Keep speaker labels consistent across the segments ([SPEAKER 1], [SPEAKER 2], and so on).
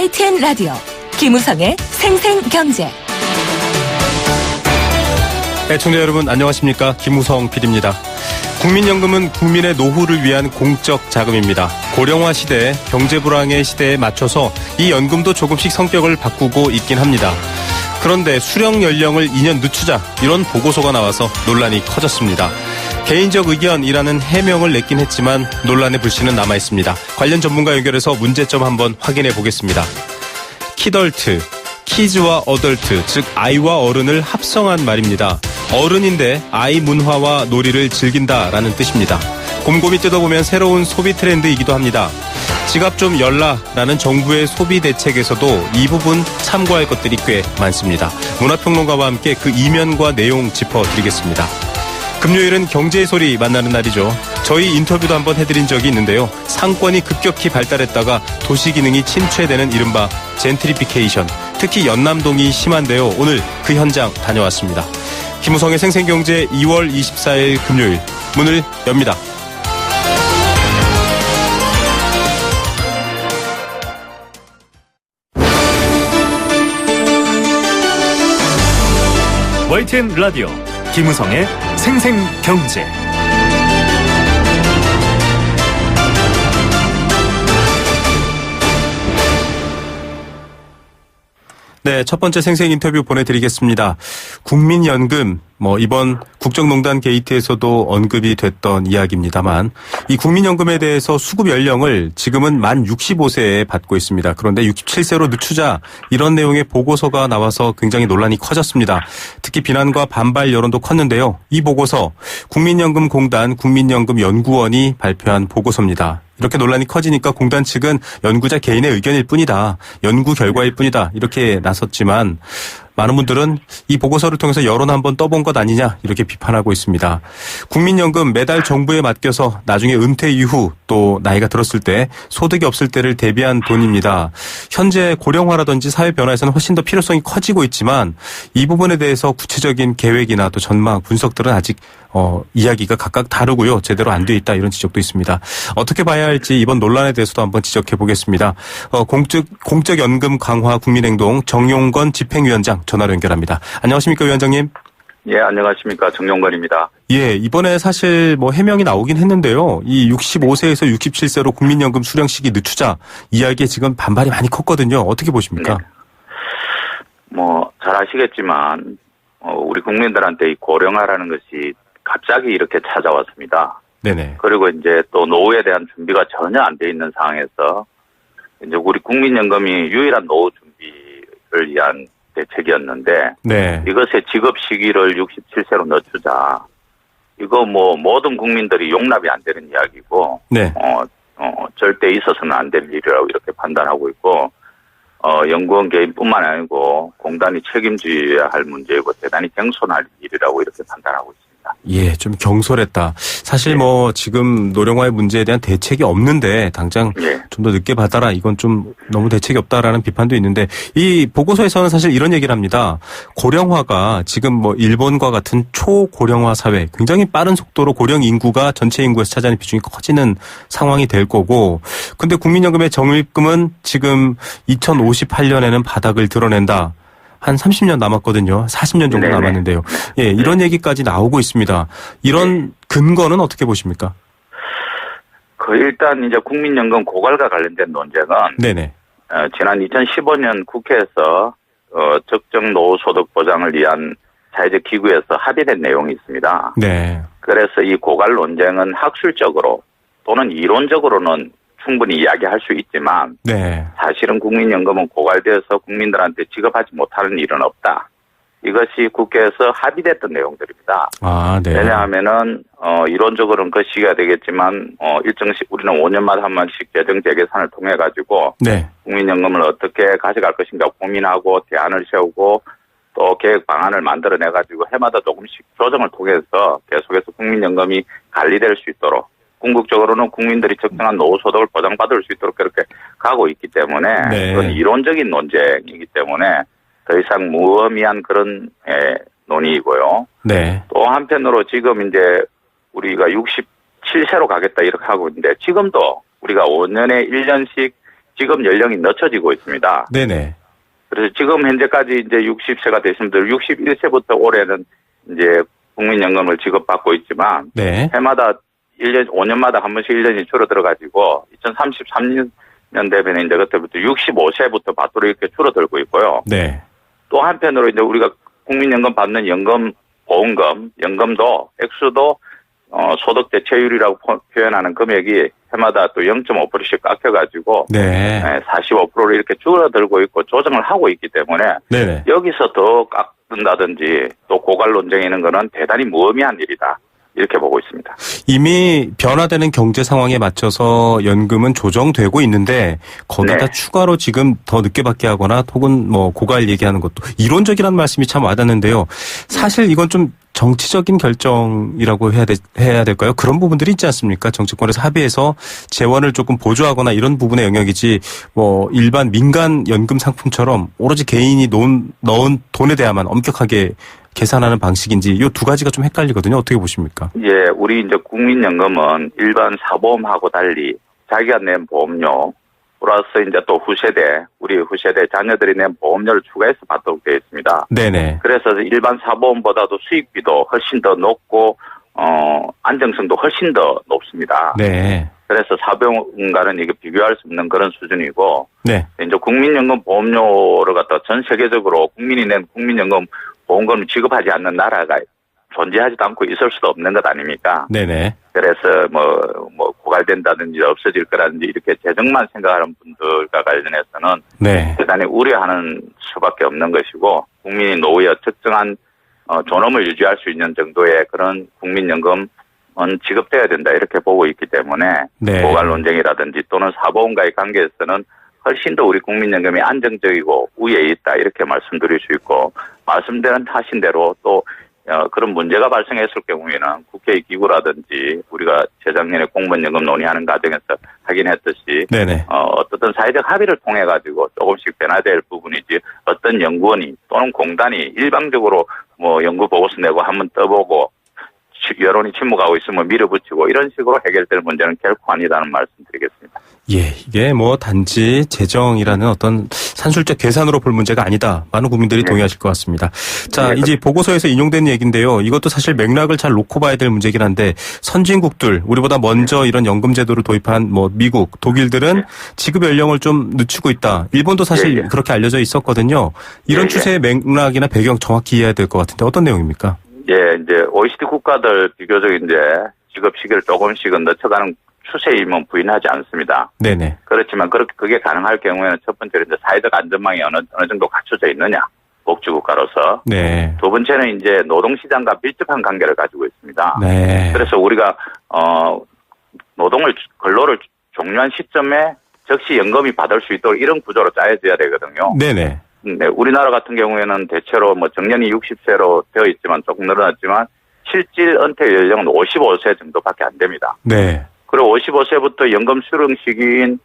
[SPEAKER 1] YTN 라디오 김우성의 생생경제.
[SPEAKER 2] 애청자 여러분 안녕하십니까? 김우성 PD입니다. 국민연금은 국민의 노후를 위한 공적 자금입니다. 고령화 시대, 경제 불황의 시대에 맞춰서 이 연금도 조금씩 성격을 바꾸고 있긴 합니다. 그런데 수령 연령을 2년 늦추자 이런 보고서가 나와서 논란이 커졌습니다. 개인적 의견이라는 해명을 냈긴 했지만 논란의 불씨는 남아있습니다. 관련 전문가 연결해서 문제점 한번 확인해 보겠습니다. 키덜트, 키즈와 어덜트, 즉 아이와 어른을 합성한 말입니다. 어른인데 아이 문화와 놀이를 즐긴다라는 뜻입니다. 곰곰이 뜯어보면 새로운 소비 트렌드이기도 합니다. 지갑 좀 열라라는 정부의 소비 대책에서도 이 부분 참고할 것들이 꽤 많습니다. 문화평론가와 함께 그 이면과 내용 짚어드리겠습니다. 금요일은 경제의 소리 만나는 날이죠. 저희 인터뷰도 한번 해드린 적이 있는데요. 상권이 급격히 발달했다가 도시 기능이 침체되는 이른바 젠트리피케이션, 특히 연남동이 심한데요. 오늘 그 현장 다녀왔습니다. 김우성의 생생경제 2월 24일 금요일 문을 엽니다.
[SPEAKER 3] YTN 라디오 김우성의 생생경제.
[SPEAKER 2] 네, 첫 번째 생생 인터뷰 보내드리겠습니다. 국민연금, 이번 국정농단 게이트에서도 언급이 됐던 이야기입니다만, 이 국민연금에 대해서 수급 연령을 지금은 만 65세에 받고 있습니다. 그런데 67세로 늦추자 이런 내용의 보고서가 나와서 굉장히 논란이 커졌습니다. 특히 비난과 반발 여론도 컸는데요. 이 보고서 국민연금공단 국민연금연구원이 발표한 보고서입니다. 이렇게 논란이 커지니까 공단 측은 연구자 개인의 의견일 뿐이다. 연구 결과일 뿐이다. 이렇게 나섰지만 많은 분들은 이 보고서를 통해서 여론 한번 떠본 것 아니냐 이렇게 비판하고 있습니다. 국민연금 매달 정부에 맡겨서 나중에 은퇴 이후 또 나이가 들었을 때 소득이 없을 때를 대비한 돈입니다. 현재 고령화라든지 사회 변화에서는 훨씬 더 필요성이 커지고 있지만 이 부분에 대해서 구체적인 계획이나 또 전망 분석들은 아직 이야기가 각각 다르고요. 제대로 안 돼 있다 이런 지적도 있습니다. 어떻게 봐야 할지 이번 논란에 대해서도 한번 지적해 보겠습니다. 공적 연금 강화 국민행동 정용건 집행위원장 전화로 연결합니다. 안녕하십니까 위원장님?
[SPEAKER 4] 예, 안녕하십니까. 정용건입니다.
[SPEAKER 2] 예, 이번에 사실 해명이 나오긴 했는데요. 이 65세에서 67세로 국민연금 수령 시기 늦추자 이야기에 지금 반발이 많이 컸거든요. 어떻게 보십니까?
[SPEAKER 4] 네. 잘 아시겠지만 우리 국민들한테 이 고령화라는 것이 갑자기 이렇게 찾아왔습니다.
[SPEAKER 2] 네네.
[SPEAKER 4] 그리고 이제 또 노후에 대한 준비가 전혀 안 돼 있는 상황에서 이제 우리 국민연금이 유일한 노후 준비를 위한 대책이었는데, 네. 이것의 지급 시기를 67세로 늦추자. 이거 모든 국민들이 용납이 안 되는 이야기고, 네. 절대 있어서는 안 될 일이라고 이렇게 판단하고 있고, 연구원 개인뿐만 아니고 공단이 책임져야 할 문제이고 대단히 경솔할 일이라고 이렇게 판단하고 있습니다.
[SPEAKER 2] 예, 좀 경솔했다. 사실 지금 노령화의 문제에 대한 대책이 없는데 당장 좀 더 늦게 받아라. 이건 좀 너무 대책이 없다라는 비판도 있는데 이 보고서에서는 사실 이런 얘기를 합니다. 고령화가 지금 일본과 같은 초고령화 사회, 굉장히 빠른 속도로 고령 인구가 전체 인구에서 차지하는 비중이 커지는 상황이 될 거고, 근데 국민연금의 적립금은 지금 2058년에는 바닥을 드러낸다. 한 30년 남았거든요. 40년 정도 남았는데요. 예, 이런 얘기까지 나오고 있습니다. 이런 근거는 어떻게 보십니까?
[SPEAKER 4] 일단 이제 국민연금 고갈과 관련된 논쟁은 네네. 지난 2015년 국회에서 적정 노후소득 보장을 위한 사회적 기구에서 합의된 내용이 있습니다. 네. 그래서 이 고갈 논쟁은 학술적으로 또는 이론적으로는 충분히 이야기할 수 있지만 네. 사실은 국민연금은 고갈되어서 국민들한테 지급하지 못하는 일은 없다. 이것이 국회에서 합의됐던 내용들입니다. 아, 네. 왜냐하면은 이론적으로는 그 시기가 되겠지만 일정씩 우리는 5년마다 한 번씩 재정 재계산을 통해 가지고 네. 국민연금을 어떻게 가져갈 것인가 고민하고 대안을 세우고 또 계획 방안을 만들어내 가지고 해마다 조금씩 조정을 통해서 계속해서 국민연금이 관리될 수 있도록 궁극적으로는 국민들이 적정한 노후소득을 보장받을 수 있도록 그렇게 가고 있기 때문에 네. 그건 이론적인 논쟁이기 때문에 더 이상 무의미한 그런 논의이고요. 네. 또 한편으로 지금 이제 우리가 67세로 가겠다 이렇게 하고 있는데 지금도 우리가 5년에 1년씩 지급 연령이 늦춰지고 있습니다.
[SPEAKER 2] 네네.
[SPEAKER 4] 그래서 지금 현재까지 이제 60세가 되신 분들 61세부터 올해는 이제 국민연금을 지급받고 있지만
[SPEAKER 2] 네.
[SPEAKER 4] 해마다 1년 5년마다 한 번씩 1년이 줄어들어 가지고 2033년 되면 이제 그때부터 65세부터 받도록 이렇게 줄어들고 있고요.
[SPEAKER 2] 네.
[SPEAKER 4] 또 한편으로 이제 우리가 국민연금 받는 연금 보험금 연금도 액수도 소득 대체율이라고 표현하는 금액이 해마다 또 0.5%씩 깎여가지고
[SPEAKER 2] 네.
[SPEAKER 4] 45%로 이렇게 줄어들고 있고 조정을 하고 있기 때문에
[SPEAKER 2] 네네.
[SPEAKER 4] 여기서 더 깎는다든지 또 고갈 논쟁이 있는 거는 대단히 무의미한 일이다. 이렇게 보고 있습니다.
[SPEAKER 2] 이미 변화되는 경제 상황에 맞춰서 연금은 조정되고 있는데 거기다
[SPEAKER 4] 네.
[SPEAKER 2] 추가로 지금 더 늦게 받게 하거나 혹은 뭐 고갈 얘기하는 것도 이론적이라는 말씀이 참 와닿는데요. 사실 이건 좀 정치적인 결정이라고 해야 될까요? 그런 부분들이 있지 않습니까? 정치권에서 합의해서 재원을 조금 보조하거나 이런 부분의 영역이지 뭐 일반 민간 연금 상품처럼 오로지 개인이 넣은 돈에 대해야만 엄격하게 계산하는 방식인지 이 두 가지가 좀 헷갈리거든요. 어떻게 보십니까?
[SPEAKER 4] 예, 우리 이제 국민연금은 일반 사보험하고 달리 자기가 낸 보험료 플러스 이제 또 후세대, 우리 후세대 자녀들이 낸 보험료를 추가해서 받도록 되어 있습니다. 네네. 그래서 일반 사보험보다도 수익비도 훨씬 더 높고, 안정성도 훨씬 더 높습니다. 네. 그래서 사보험과는 이게 비교할 수 없는 그런 수준이고, 네. 이제 국민연금 보험료를 갖다 전 세계적으로 국민이 낸 국민연금 보험금을 지급하지 않는 나라가 존재하지도 않고 있을 수도 없는 것 아닙니까? 네네. 그래서 뭐 고갈된다든지 없어질 거라든지 이렇게 재정만 생각하는 분들과 관련해서는 네. 대단히 우려하는 수밖에 없는 것이고 국민이 노후에 특정한 존엄을 유지할 수 있는 정도의 그런 국민연금은 지급돼야 된다 이렇게 보고 있기 때문에 네. 고갈 논쟁이라든지 또는 사보험과의 관계에서는 훨씬 더 우리 국민연금이 안정적이고 우위에 있다 이렇게 말씀드릴 수 있고 하신 대로 또 그런 문제가 발생했을 경우에는 국회의 기구라든지 우리가 재작년에 공무원연금 논의하는 과정에서 확인했듯이 어떤 사회적 합의를 통해 가지고 조금씩 변화될 부분이지 어떤 연구원이 또는 공단이 일방적으로 뭐 연구 보고서 내고 한번 떠보고 여론이 침묵하고 있으면 밀어붙이고 이런 식으로 해결될 문제는 결코 아니다는 말씀드리겠습니다.
[SPEAKER 2] 예, 이게 뭐 단지 재정이라는 어떤 산술적 계산으로 볼 문제가 아니다. 많은 국민들이 동의하실 것 같습니다. 자, 이제 보고서에서 인용된 얘기인데요. 이것도 사실 맥락을 잘 놓고 봐야 될 문제긴 한데 선진국들, 우리보다 먼저 이런 연금 제도를 도입한 뭐 미국, 독일들은 지급 연령을 좀 늦추고 있다. 일본도 사실 그렇게 알려져 있었거든요. 이런 추세의 맥락이나 배경 정확히 이해해야 될 것 같은데 어떤 내용입니까?
[SPEAKER 4] 예, 이제 OECD 국가들 비교적 이제 지급 시기를 조금씩은 늦춰가는 추세임은 부인하지 않습니다. 네네. 그렇지만 그게 가능할 경우에는 첫 번째로 이제 사회적 안전망이 어느 정도 갖춰져 있느냐, 복지국가로서. 네. 두 번째는 이제 노동시장과 밀접한 관계를 가지고 있습니다. 네. 그래서 우리가 근로를 종료한 시점에 즉시 연금이 받을 수 있도록 이런 구조로 짜여져야 되거든요. 네네. 네, 우리나라 같은 경우에는 대체로 뭐 정년이 60세로 되어 있지만 조금 늘어났지만 실질 은퇴 연령은 55세 정도밖에 안 됩니다. 네. 그리고 55세부터 연금 수령 시기인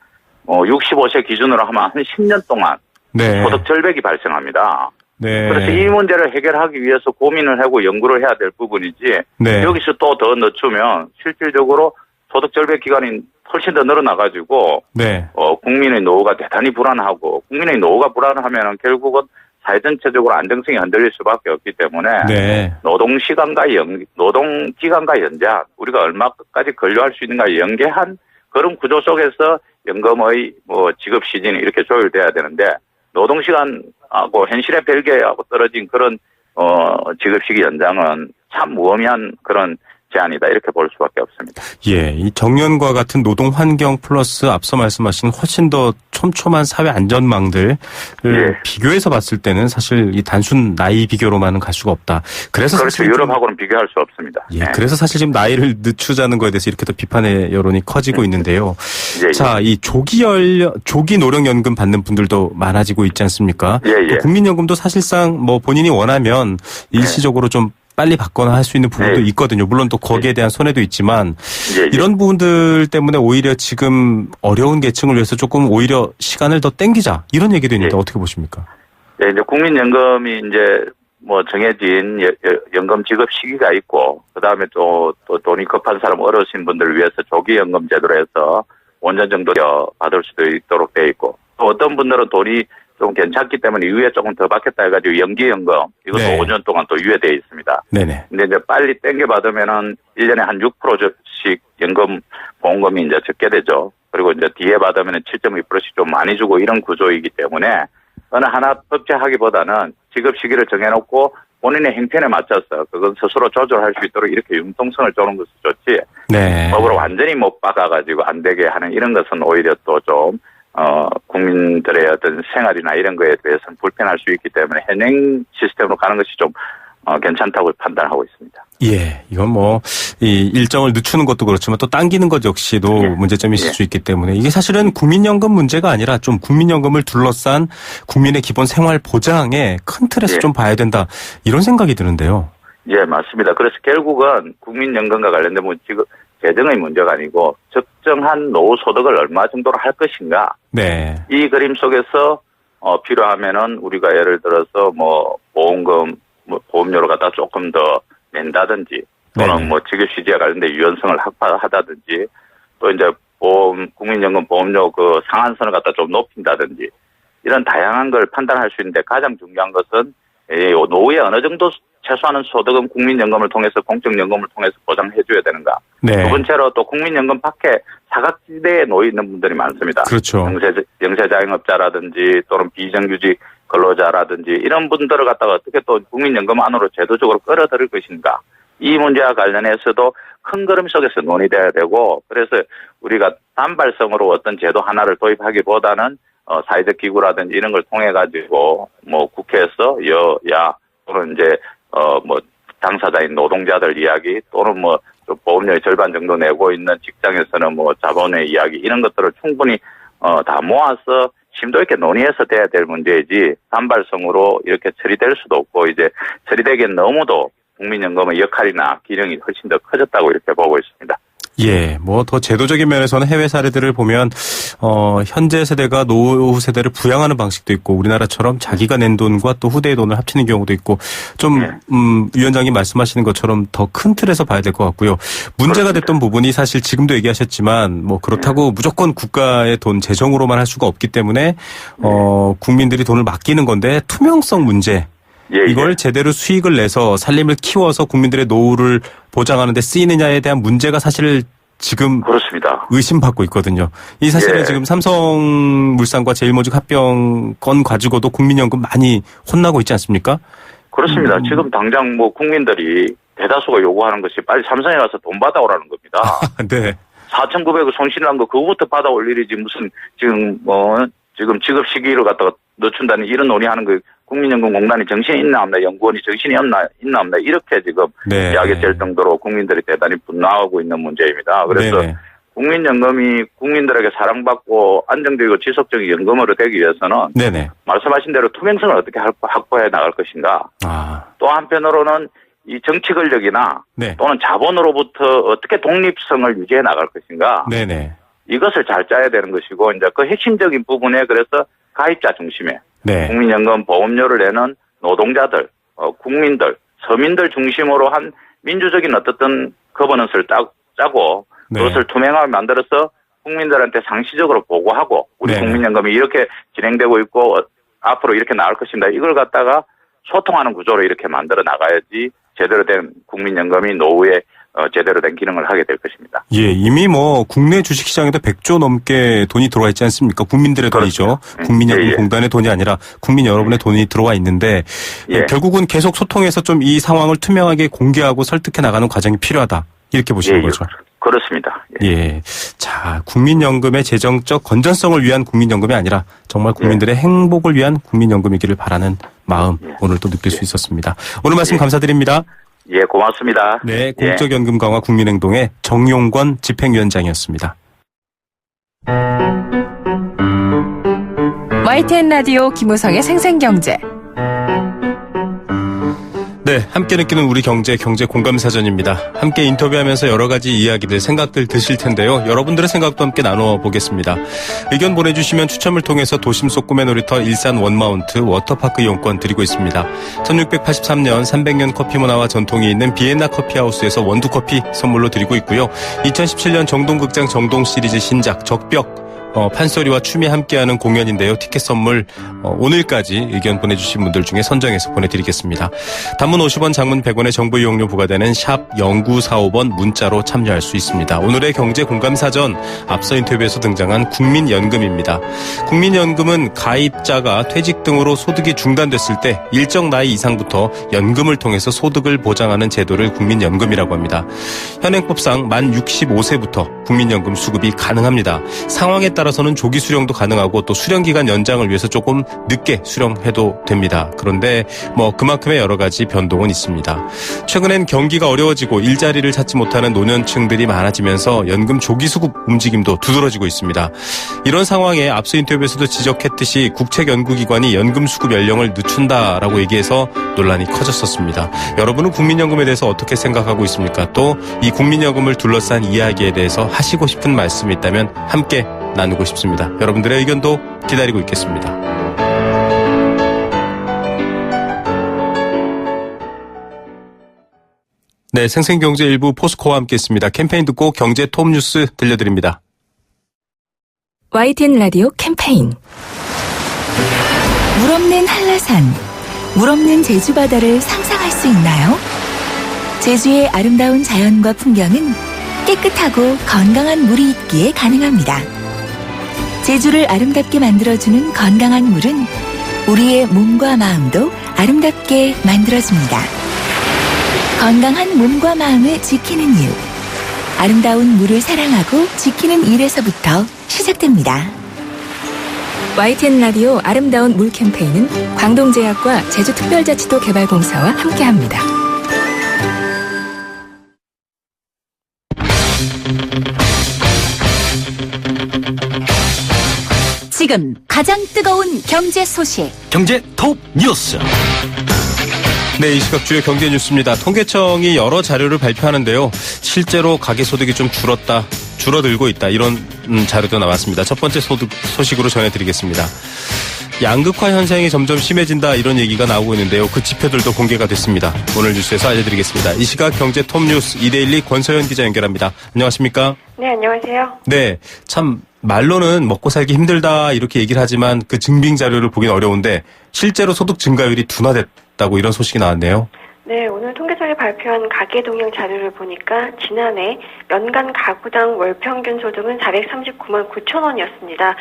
[SPEAKER 4] 65세 기준으로 하면 한 10년 동안 네. 소득 절벽이 발생합니다. 네. 그래서 이 문제를 해결하기 위해서 고민을 하고 연구를 해야 될 부분이지 네. 여기서 또 더 늦추면 실질적으로 소득 절벽 기간이 훨씬 더 늘어나가지고 네. 국민의 노후가 대단히 불안하고 국민의 노후가 불안하면 결국은 사회 전체적으로 안정성이 흔들릴 수밖에 없기 때문에 네. 노동기간과 연장 우리가 얼마까지 근로할 수 있는가 연계한 그런 구조 속에서 연금의 지급 시즌이 이렇게 조율돼야 되는데 노동시간하고 현실의 별개하고 떨어진 그런 지급 시기 연장은 참 무의미한 그런 제한이다 이렇게 볼 수밖에 없습니다.
[SPEAKER 2] 예, 이 정년과 같은 노동 환경 플러스 앞서 말씀하신 훨씬 더 촘촘한 사회 안전망들을 비교해서 봤을 때는 사실 이 단순 나이 비교로만은 갈 수가 없다. 그래서
[SPEAKER 4] 그렇죠. 유럽하고는 비교할 수 없습니다.
[SPEAKER 2] 예, 네. 그래서 사실 지금 나이를 늦추자는 거에 대해서 이렇게 또 비판의 여론이 커지고 있는데요. 자, 이 조기 노령연금 받는 분들도 많아지고 있지 않습니까? 국민연금도 사실상 뭐 본인이 원하면 일시적으로 좀 빨리 받거나 할 수 있는 부분도 있거든요. 물론 또 거기에 대한 손해도 있지만 이런 부분들 때문에 오히려 지금 어려운 계층을 위해서 조금 오히려 시간을 더 땡기자 이런 얘기도 있는데 어떻게 보십니까?
[SPEAKER 4] 네, 이제 국민연금이 이제 뭐 정해진 연금 지급 시기가 있고 그다음에 또 돈이 급한 사람 어려우신 분들을 위해서 조기연금 제도로 해서 5년 정도 받을 수도 있도록 돼 있고, 또 어떤 분들은 돈이 좀 괜찮기 때문에 이후에 조금 더 받겠다 해가지고 연기연금 이것도
[SPEAKER 2] 네.
[SPEAKER 4] 5년 동안 또 유예되어 있습니다.
[SPEAKER 2] 네네.
[SPEAKER 4] 근데 이제 빨리 땡겨 받으면은 1년에 한 6%씩 연금 보험금이 이제 적게 되죠. 그리고 이제 뒤에 받으면은 7.2%씩 좀 많이 주고 이런 구조이기 때문에 어느 하나 법제하기보다는 지급 시기를 정해놓고 본인의 행편에 맞춰서 그건 스스로 조절할 수 있도록 이렇게 융통성을 주는 것이 좋지.
[SPEAKER 2] 네.
[SPEAKER 4] 법으로 완전히 못 받아가지고 안 되게 하는 이런 것은 오히려 또 좀 국민들의 어떤 생활이나 이런 거에 대해서는 불편할 수 있기 때문에 현행 시스템으로 가는 것이 좀 괜찮다고 판단하고 있습니다.
[SPEAKER 2] 예, 이건 이 일정을 늦추는 것도 그렇지만 또 당기는 것 역시도 문제점이 있을 수 있기 때문에 이게 사실은 국민연금 문제가 아니라 좀 국민연금을 둘러싼 국민의 기본 생활 보장의 큰 틀에서 좀 봐야 된다. 이런 생각이 드는데요.
[SPEAKER 4] 예, 맞습니다. 그래서 결국은 국민연금과 관련된 지금 재정의 문제가 아니고 적정한 노후 소득을 얼마 정도로 할 것인가.
[SPEAKER 2] 네.
[SPEAKER 4] 이 그림 속에서 필요하면은 우리가 예를 들어서 보험금, 보험료를 갖다 조금 더 낸다든지 또는 지급시기와 관련된 유연성을 확보하다든지 또 이제 국민연금 보험료 그 상한선을 갖다 좀 높인다든지 이런 다양한 걸 판단할 수 있는데 가장 중요한 것은 노후에 어느 정도 최소한은 소득은 국민연금을 통해서 공적연금을 통해서 보장해줘야 되는가.
[SPEAKER 2] 네.
[SPEAKER 4] 두 번째로 또 국민연금 밖에 사각지대에 놓여 있는 분들이 많습니다.
[SPEAKER 2] 그렇죠.
[SPEAKER 4] 영세자영업자라든지 또는 비정규직 근로자라든지 이런 분들을 갖다가 어떻게 또 국민연금 안으로 제도적으로 끌어들일 것인가. 이 문제와 관련해서도 큰 그림 속에서 논의돼야 되고 그래서 우리가 단발성으로 어떤 제도 하나를 도입하기보다는 사회적 기구라든지 이런 걸 통해 가지고 국회에서 여야 또는 이제 당사자인 노동자들 이야기 또는 좀 보험료의 절반 정도 내고 있는 직장에서는 자본의 이야기 이런 것들을 충분히 다 모아서 심도 있게 논의해서 돼야 될 문제이지 단발성으로 이렇게 처리될 수도 없고 이제 처리되기엔 너무도 국민연금의 역할이나 기능이 훨씬 더 커졌다고 이렇게 보고 있습니다.
[SPEAKER 2] 예, 더 제도적인 면에서는 해외 사례들을 보면, 현재 세대가 노후 세대를 부양하는 방식도 있고, 우리나라처럼 자기가 낸 돈과 또 후대의 돈을 합치는 경우도 있고, 위원장님 말씀하시는 것처럼 더 큰 틀에서 봐야 될 것 같고요. 문제가
[SPEAKER 4] 그렇습니다.
[SPEAKER 2] 됐던 부분이 사실 지금도 얘기하셨지만, 그렇다고 무조건 국가의 돈, 재정으로만 할 수가 없기 때문에, 국민들이 돈을 맡기는 건데, 투명성 문제. 이걸 제대로 수익을 내서 살림을 키워서 국민들의 노후를 보장하는 데 쓰이느냐에 대한 문제가 사실 지금
[SPEAKER 4] 그렇습니다.
[SPEAKER 2] 의심받고 있거든요. 이 사실은 지금 삼성물산과 제일모직 합병 건 가지고도 국민연금 많이 혼나고 있지 않습니까?
[SPEAKER 4] 그렇습니다. 지금 당장 국민들이 대다수가 요구하는 것이 빨리 삼성에 가서 돈 받아오라는 겁니다.
[SPEAKER 2] 네.
[SPEAKER 4] 4,900원 손실난 거 그거부터 받아올 일이지 무슨 지금 지급 시기를 갖다가 늦춘다는 이런 논의하는 거 국민연금공단이 정신이 있나 없나 연구원이 정신이 있나 없나 이렇게 지금 이야기될 정도로 국민들이 대단히 분노하고 있는 문제입니다. 그래서 국민연금이 국민들에게 사랑받고 안정적이고 지속적인 연금으로 되기 위해서는 말씀하신 대로 투명성을 어떻게 확보해 나갈 것인가. 또 한편으로는 이 정치 권력이나 또는 자본으로부터 어떻게 독립성을 유지해 나갈 것인가. 이것을 잘 짜야 되는 것이고 이제 그 핵심적인 부분에 그래서 가입자 중심에 국민연금 보험료를 내는 노동자들, 국민들, 서민들 중심으로 한 민주적인 어떤 거버넌스를 짜고 그것을 투명하게 만들어서 국민들한테 상시적으로 보고하고 우리 국민연금이 이렇게 진행되고 있고 앞으로 이렇게 나갈 것입니다. 이걸 갖다가 소통하는 구조로 이렇게 만들어 나가야지 제대로 된 국민연금이 노후에 제대로 된 기능을 하게 될 것입니다.
[SPEAKER 2] 예, 이미 국내 주식시장에도 100조 넘게 돈이 들어와 있지 않습니까? 국민들의 돈이죠. 국민연금공단의 돈이 아니라 국민 여러분의 돈이 들어와 있는데 결국은 계속 소통해서 좀 이 상황을 투명하게 공개하고 설득해 나가는 과정이 필요하다. 이렇게 보시는 거죠.
[SPEAKER 4] 그렇습니다.
[SPEAKER 2] 자, 국민연금의 재정적 건전성을 위한 국민연금이 아니라 정말 국민들의 행복을 위한 국민연금이기를 바라는 마음 오늘 또 느낄 수 있었습니다. 오늘 말씀 감사드립니다.
[SPEAKER 4] 고맙습니다.
[SPEAKER 2] 공적연금 강화 국민행동의 정용권 집행위원장이었습니다.
[SPEAKER 1] YTN 라디오 김우성의 생생경제.
[SPEAKER 2] 네, 함께 느끼는 우리 경제 공감사전입니다. 함께 인터뷰하면서 여러 가지 이야기들, 생각들 드실 텐데요. 여러분들의 생각도 함께 나눠보겠습니다. 의견 보내주시면 추첨을 통해서 도심 속 꿈의 놀이터 일산 원마운트 워터파크 이용권 드리고 있습니다. 1683년 300년 커피 문화와 전통이 있는 비엔나 커피하우스에서 원두커피 선물로 드리고 있고요. 2017년 정동극장 정동 시리즈 신작 적벽 판소리와 춤이 함께하는 공연인데요. 티켓 선물 오늘까지 의견 보내주신 분들 중에 선정해서 보내드리겠습니다. 단문 50원, 장문 100원의 정보 이용료 부과되는 샵 0945번 문자로 참여할 수 있습니다. 오늘의 경제 공감사전, 앞서 인터뷰에서 등장한 국민연금입니다. 국민연금은 가입자가 퇴직 등으로 소득이 중단됐을 때 일정 나이 이상부터 연금을 통해서 소득을 보장하는 제도를 국민연금이라고 합니다. 현행법상 만 65세부터 국민연금 수급이 가능합니다. 상황에 따라서는 조기 수령도 가능하고 또 수령기간 연장을 위해서 조금 늦게 수령해도 됩니다. 그런데 그만큼의 여러 가지 변동은 있습니다. 최근엔 경기가 어려워지고 일자리를 찾지 못하는 노년층들이 많아지면서 연금 조기 수급 움직임도 두드러지고 있습니다. 이런 상황에 앞서 인터뷰에서도 지적했듯이 국책연구기관이 연금 수급 연령을 늦춘다라고 얘기해서 논란이 커졌었습니다. 여러분은 국민연금에 대해서 어떻게 생각하고 있습니까? 또 이 국민연금을 둘러싼 이야기에 대해서 하시고 싶은 말씀이 있다면 함께 나누고 싶습니다. 여러분들의 의견도 기다리고 있겠습니다. 네, 생생경제 일부 포스코와 함께했습니다. 캠페인 듣고 경제 톱뉴스 들려드립니다.
[SPEAKER 1] YTN 라디오 캠페인. 물 없는 한라산, 물 없는 제주 바다를 상상할 수 있나요? 제주의 아름다운 자연과 풍경은 깨끗하고 건강한 물이 있기에 가능합니다. 제주를 아름답게 만들어주는 건강한 물은 우리의 몸과 마음도 아름답게 만들어줍니다. 건강한 몸과 마음을 지키는 일. 아름다운 물을 사랑하고 지키는 일에서부터 시작됩니다. YTN 라디오 아름다운 물 캠페인은 광동제약과 제주특별자치도 개발공사와 함께합니다. 지금 가장 뜨거운 경제 소식.
[SPEAKER 3] 경제 톱 뉴스.
[SPEAKER 2] 네, 이 시각 주요 경제 뉴스입니다. 통계청이 여러 자료를 발표하는데요. 실제로 가계소득이 좀 줄어들고 있다. 이런 자료도 나왔습니다. 첫 번째 소식으로 전해드리겠습니다. 양극화 현상이 점점 심해진다, 이런 얘기가 나오고 있는데요. 그 지표들도 공개가 됐습니다. 오늘 뉴스에서 알려드리겠습니다. 이 시각 경제 톱뉴스 이데일리 권서연 기자 연결합니다. 안녕하십니까?
[SPEAKER 5] 네, 안녕하세요.
[SPEAKER 2] 네, 참 말로는 먹고 살기 힘들다 이렇게 얘기를 하지만 그 증빙 자료를 보기는 어려운데 실제로 소득 증가율이 둔화됐다고 이런 소식이 나왔네요.
[SPEAKER 5] 네, 오늘 통계청이 발표한 가계 동향 자료를 보니까 지난해 연간 가구당 월 평균 소득은 439만 9천 원이었습니다.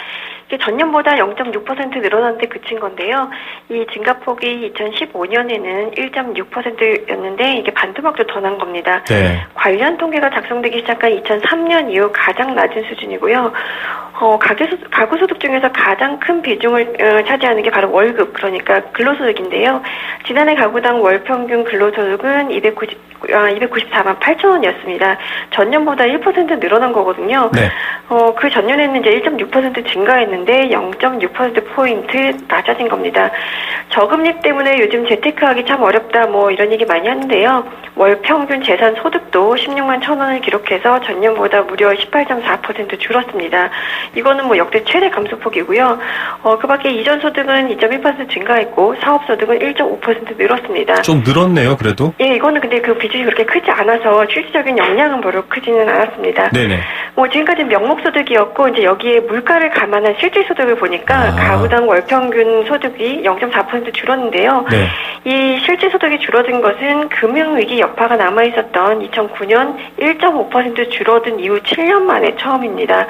[SPEAKER 5] 이게 전년보다 0.6% 늘어났는데 그친 건데요. 이 증가폭이 2015년에는 1.6%였는데 이게 반토막도 더 난 겁니다.
[SPEAKER 2] 네.
[SPEAKER 5] 관련 통계가 작성되기 시작한 2003년 이후 가장 낮은 수준이고요. 가구 소득 중에서 가장 큰 비중을 차지하는 게 바로 월급, 그러니까 근로소득인데요. 지난해 가구당 월 평균 근로소득은 294만 8천 원이었습니다. 전년보다 1% 늘어난 거거든요.
[SPEAKER 2] 네.
[SPEAKER 5] 그 전년에는 이제 1.6% 증가했는데 0.6%포인트 낮아진 겁니다. 저금리 때문에 요즘 재테크하기 참 어렵다, 이런 얘기 많이 하는데요. 월 평균 재산 소득도 16만 1천 원을 기록해서 전년보다 무려 18.4% 줄었습니다. 이거는 역대 최대 감소폭이고요. 그 밖에 이전 소득은 2.1% 증가했고 사업 소득은 1.5% 늘었습니다.
[SPEAKER 2] 좀 늘었네요, 그래도?
[SPEAKER 5] 예, 이거는 근데 그 비중이 그렇게 크지 않아서 실질적인 영향은 별로 크지는 않았습니다.
[SPEAKER 2] 네네.
[SPEAKER 5] 지금까지 명목소득이었고 이제 여기에 물가를 감안한 실질 소득을 보니까 가구당 월 평균 소득이 0.4% 줄었는데요.
[SPEAKER 2] 네.
[SPEAKER 5] 이 실질 소득이 줄어든 것은 금융위기 여파가 남아있었던 2009년 1.5% 줄어든 이후 7년 만에 처음입니다.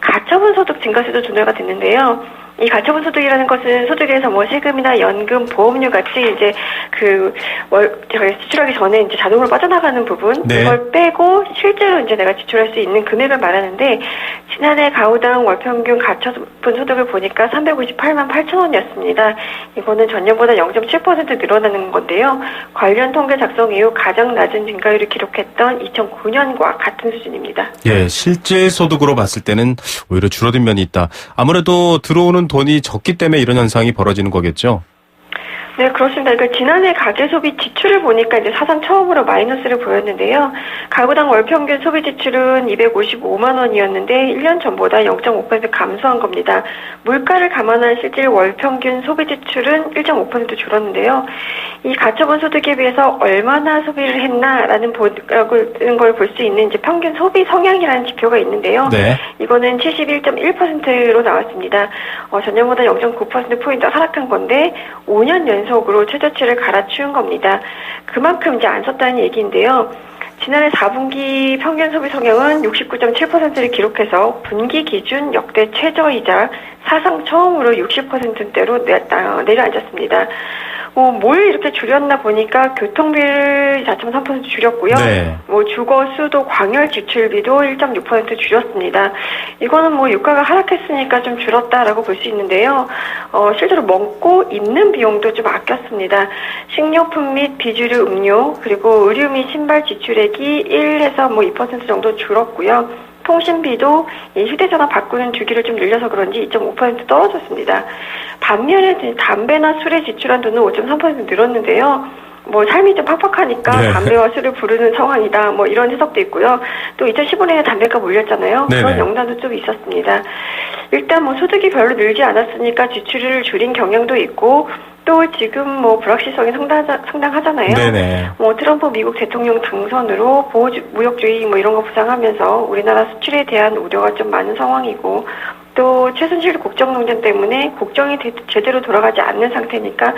[SPEAKER 5] 가처분 소득 증가세도 둔화가 됐는데요. 이 가처분 소득이라는 것은 소득에서 세금이나 연금, 보험료 같이 이제 지출하기 전에 이제 자동으로 빠져나가는 부분,
[SPEAKER 2] 네.
[SPEAKER 5] 그걸 빼고 실제로 이제 내가 지출할 수 있는 금액을 말하는데 지난해 가구당 월 평균 가처분 소득을 보니까 358만 8천 원이었습니다. 이거는 전년보다 0.7% 늘어나는 건데요. 관련 통계 작성 이후 가장 낮은 증가율을 기록했던 2009년과 같은 수준입니다.
[SPEAKER 2] 예, 실제 소득으로 봤을 때는 오히려 줄어든 면이 있다. 아무래도 들어오는 돈이 적기 때문에 이런 현상이 벌어지는 거겠죠?
[SPEAKER 5] 네, 그렇습니다. 그러니까 지난해 가계 소비 지출을 보니까 이제 사상 처음으로 마이너스를 보였는데요. 가구당 월 평균 소비 지출은 255만 원이었는데 1년 전보다 0.5% 감소한 겁니다. 물가를 감안한 실질 월 평균 소비 지출은 1.5% 줄었는데요. 이 가처분 소득에 비해서 얼마나 소비를 했나라는 걸 볼 수 있는 이제 평균 소비 성향이라는 지표가 있는데요.
[SPEAKER 2] 네.
[SPEAKER 5] 이거는 71.1%로 나왔습니다. 전년보다 0.9%포인트 하락한 건데 5년 연속으로 최저치를 갈아치운 겁니다. 그만큼 이제 안 썼다는 얘기인데요. 지난해 4분기 평균 소비 성향은 69.7%를 기록해서 분기 기준 역대 최저이자 사상 처음으로 60%대로 내려앉았습니다. 뭘 이렇게 줄였나 보니까 교통비를 4.3% 줄였고요.
[SPEAKER 2] 네.
[SPEAKER 5] 주거, 수도, 광열 지출비도 1.6% 줄였습니다. 이거는 유가가 하락했으니까 좀 줄었다라고 볼 수 있는데요. 실제로 먹고 입는 비용도 좀 아꼈습니다. 식료품 및 비주류 음료, 그리고 의류 및 신발 지출액이 1에서 2% 정도 줄었고요. 통신비도 휴대전화 바꾸는 주기를 좀 늘려서 그런지 2.5% 떨어졌습니다. 반면에 담배나 술에 지출한 돈은 5.3% 늘었는데요. 삶이 좀 팍팍하니까 네. 담배와 술을 부르는 상황이다. 이런 해석도 있고요. 또 2015년에 담배가 몰렸잖아요.
[SPEAKER 2] 네네.
[SPEAKER 5] 그런 영향도 좀 있었습니다. 일단 소득이 별로 늘지 않았으니까 지출을 줄인 경향도 있고, 또 지금 불확실성이 상당하잖아요.
[SPEAKER 2] 네네.
[SPEAKER 5] 트럼프 미국 대통령 당선으로 무역주의 이런 거 부상하면서 우리나라 수출에 대한 우려가 좀 많은 상황이고, 또 최순실 국정농단 때문에 국정이 제대로 돌아가지 않는 상태니까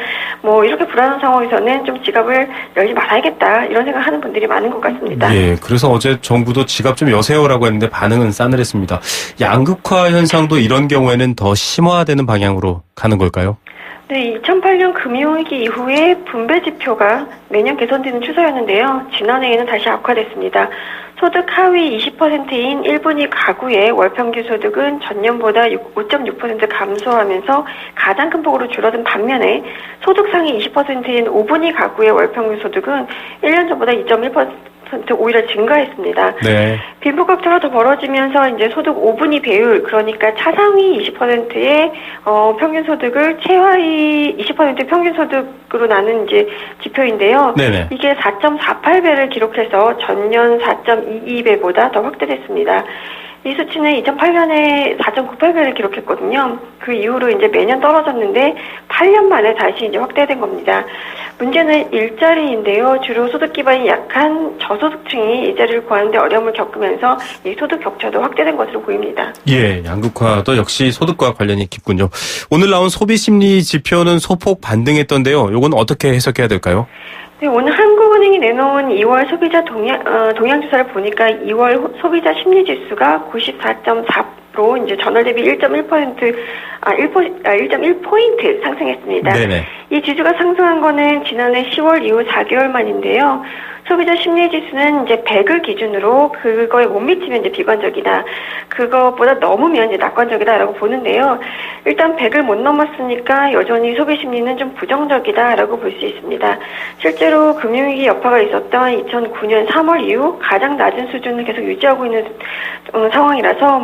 [SPEAKER 5] 이렇게 불안한 상황에서는 좀 지갑을 열지 말아야겠다 이런 생각하는 분들이 많은 것 같습니다.
[SPEAKER 2] 예, 그래서 어제 정부도 지갑 좀 여세요라고 했는데 반응은 싸늘했습니다. 양극화 현상도 이런 경우에는 더 심화되는 방향으로 가는 걸까요?
[SPEAKER 5] 네, 2008년 금융위기 이후에 분배 지표가 매년 개선되는 추세였는데요. 지난해에는 다시 악화됐습니다. 소득 하위 20%인 1분위 가구의 월평균 소득은 전년보다 5.6% 감소하면서 가장 큰 폭으로 줄어든 반면에 소득 상위 20%인 5분위 가구의 월평균 소득은 1년 전보다 2.1% 오히려 증가했습니다.
[SPEAKER 2] 네.
[SPEAKER 5] 빈부격차가 더 벌어지면서 이제 소득 5분위 배율, 그러니까 차상위 20%의 평균 소득을 최하위 20% 평균 소득으로 나눈 이제 지표인데요.
[SPEAKER 2] 네네.
[SPEAKER 5] 이게 4.48배를 기록해서 전년 4.22배보다 더 확대됐습니다. 이 수치는 2008년에 4.98배를 기록했거든요. 그 이후로 이제 매년 떨어졌는데 8년 만에 다시 이제 확대된 겁니다. 문제는 일자리인데요. 주로 소득 기반이 약한 저소득층이 일자리를 구하는데 어려움을 겪으면서 이 소득 격차도 확대된 것으로 보입니다.
[SPEAKER 2] 예, 양극화도 역시 소득과 관련이 깊군요. 오늘 나온 소비 심리 지표는 소폭 반등했던데요. 이건 어떻게 해석해야 될까요?
[SPEAKER 5] 네, 오늘 한국은행이 내놓은 2월 소비자 동향조사를 보니까 2월 소비자 심리지수가 94.4로 이제 전월 대비 1.1포인트 상승했습니다.
[SPEAKER 2] 네네.
[SPEAKER 5] 이 지수가 상승한 거는 지난해 10월 이후 4개월 만인데요. 소비자 심리지수는 이제 100을 기준으로 그거에 못 미치면 이제 비관적이다. 그거보다 넘으면 이제 낙관적이다라고 보는데요. 일단 100을 못 넘었으니까 여전히 소비 심리는 좀 부정적이다라고 볼 수 있습니다. 실제로 금융위기 여파가 있었던 2009년 3월 이후 가장 낮은 수준을 계속 유지하고 있는 상황이라서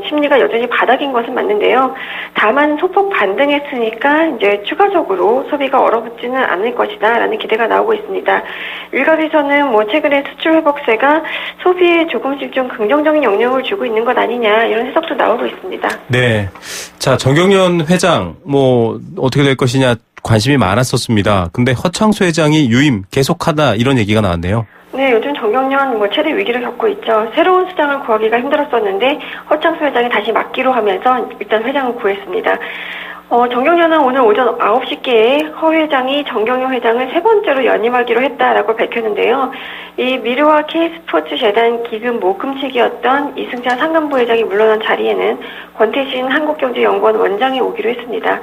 [SPEAKER 5] 심리가 여전히 바닥인 것은 맞는데요. 다만 소폭 반등했으니까 이제 추가적으로 소비가 얼어붙지는 않을 것이다라는 기대가 나오고 있습니다. 일각에서는 최근에 수출 회복세가 소비에 조금씩 좀 긍정적인 영향을 주고 있는 것 아니냐 이런 해석도 나오고 있습니다.
[SPEAKER 2] 네. 자, 정경련 회장 어떻게 될 것이냐 관심이 많았었습니다. 근데 허창수 회장이 유임 계속하다 이런 얘기가 나왔네요.
[SPEAKER 5] 네, 요즘 정경련 최대 위기를 겪고 있죠. 새로운 수장을 구하기가 힘들었었는데 허창수 회장이 다시 맡기로 하면서 일단 회장을 구했습니다. 정경련은 오늘 오전 9시께에 허 회장이 정경영 회장을 세 번째로 연임하기로 했다라고 밝혔는데요. 이 미르와 K스포츠 재단 기금 모금책이었던 이승찬 상간부 회장이 물러난 자리에는 권태신 한국경제연구원 원장이 오기로 했습니다.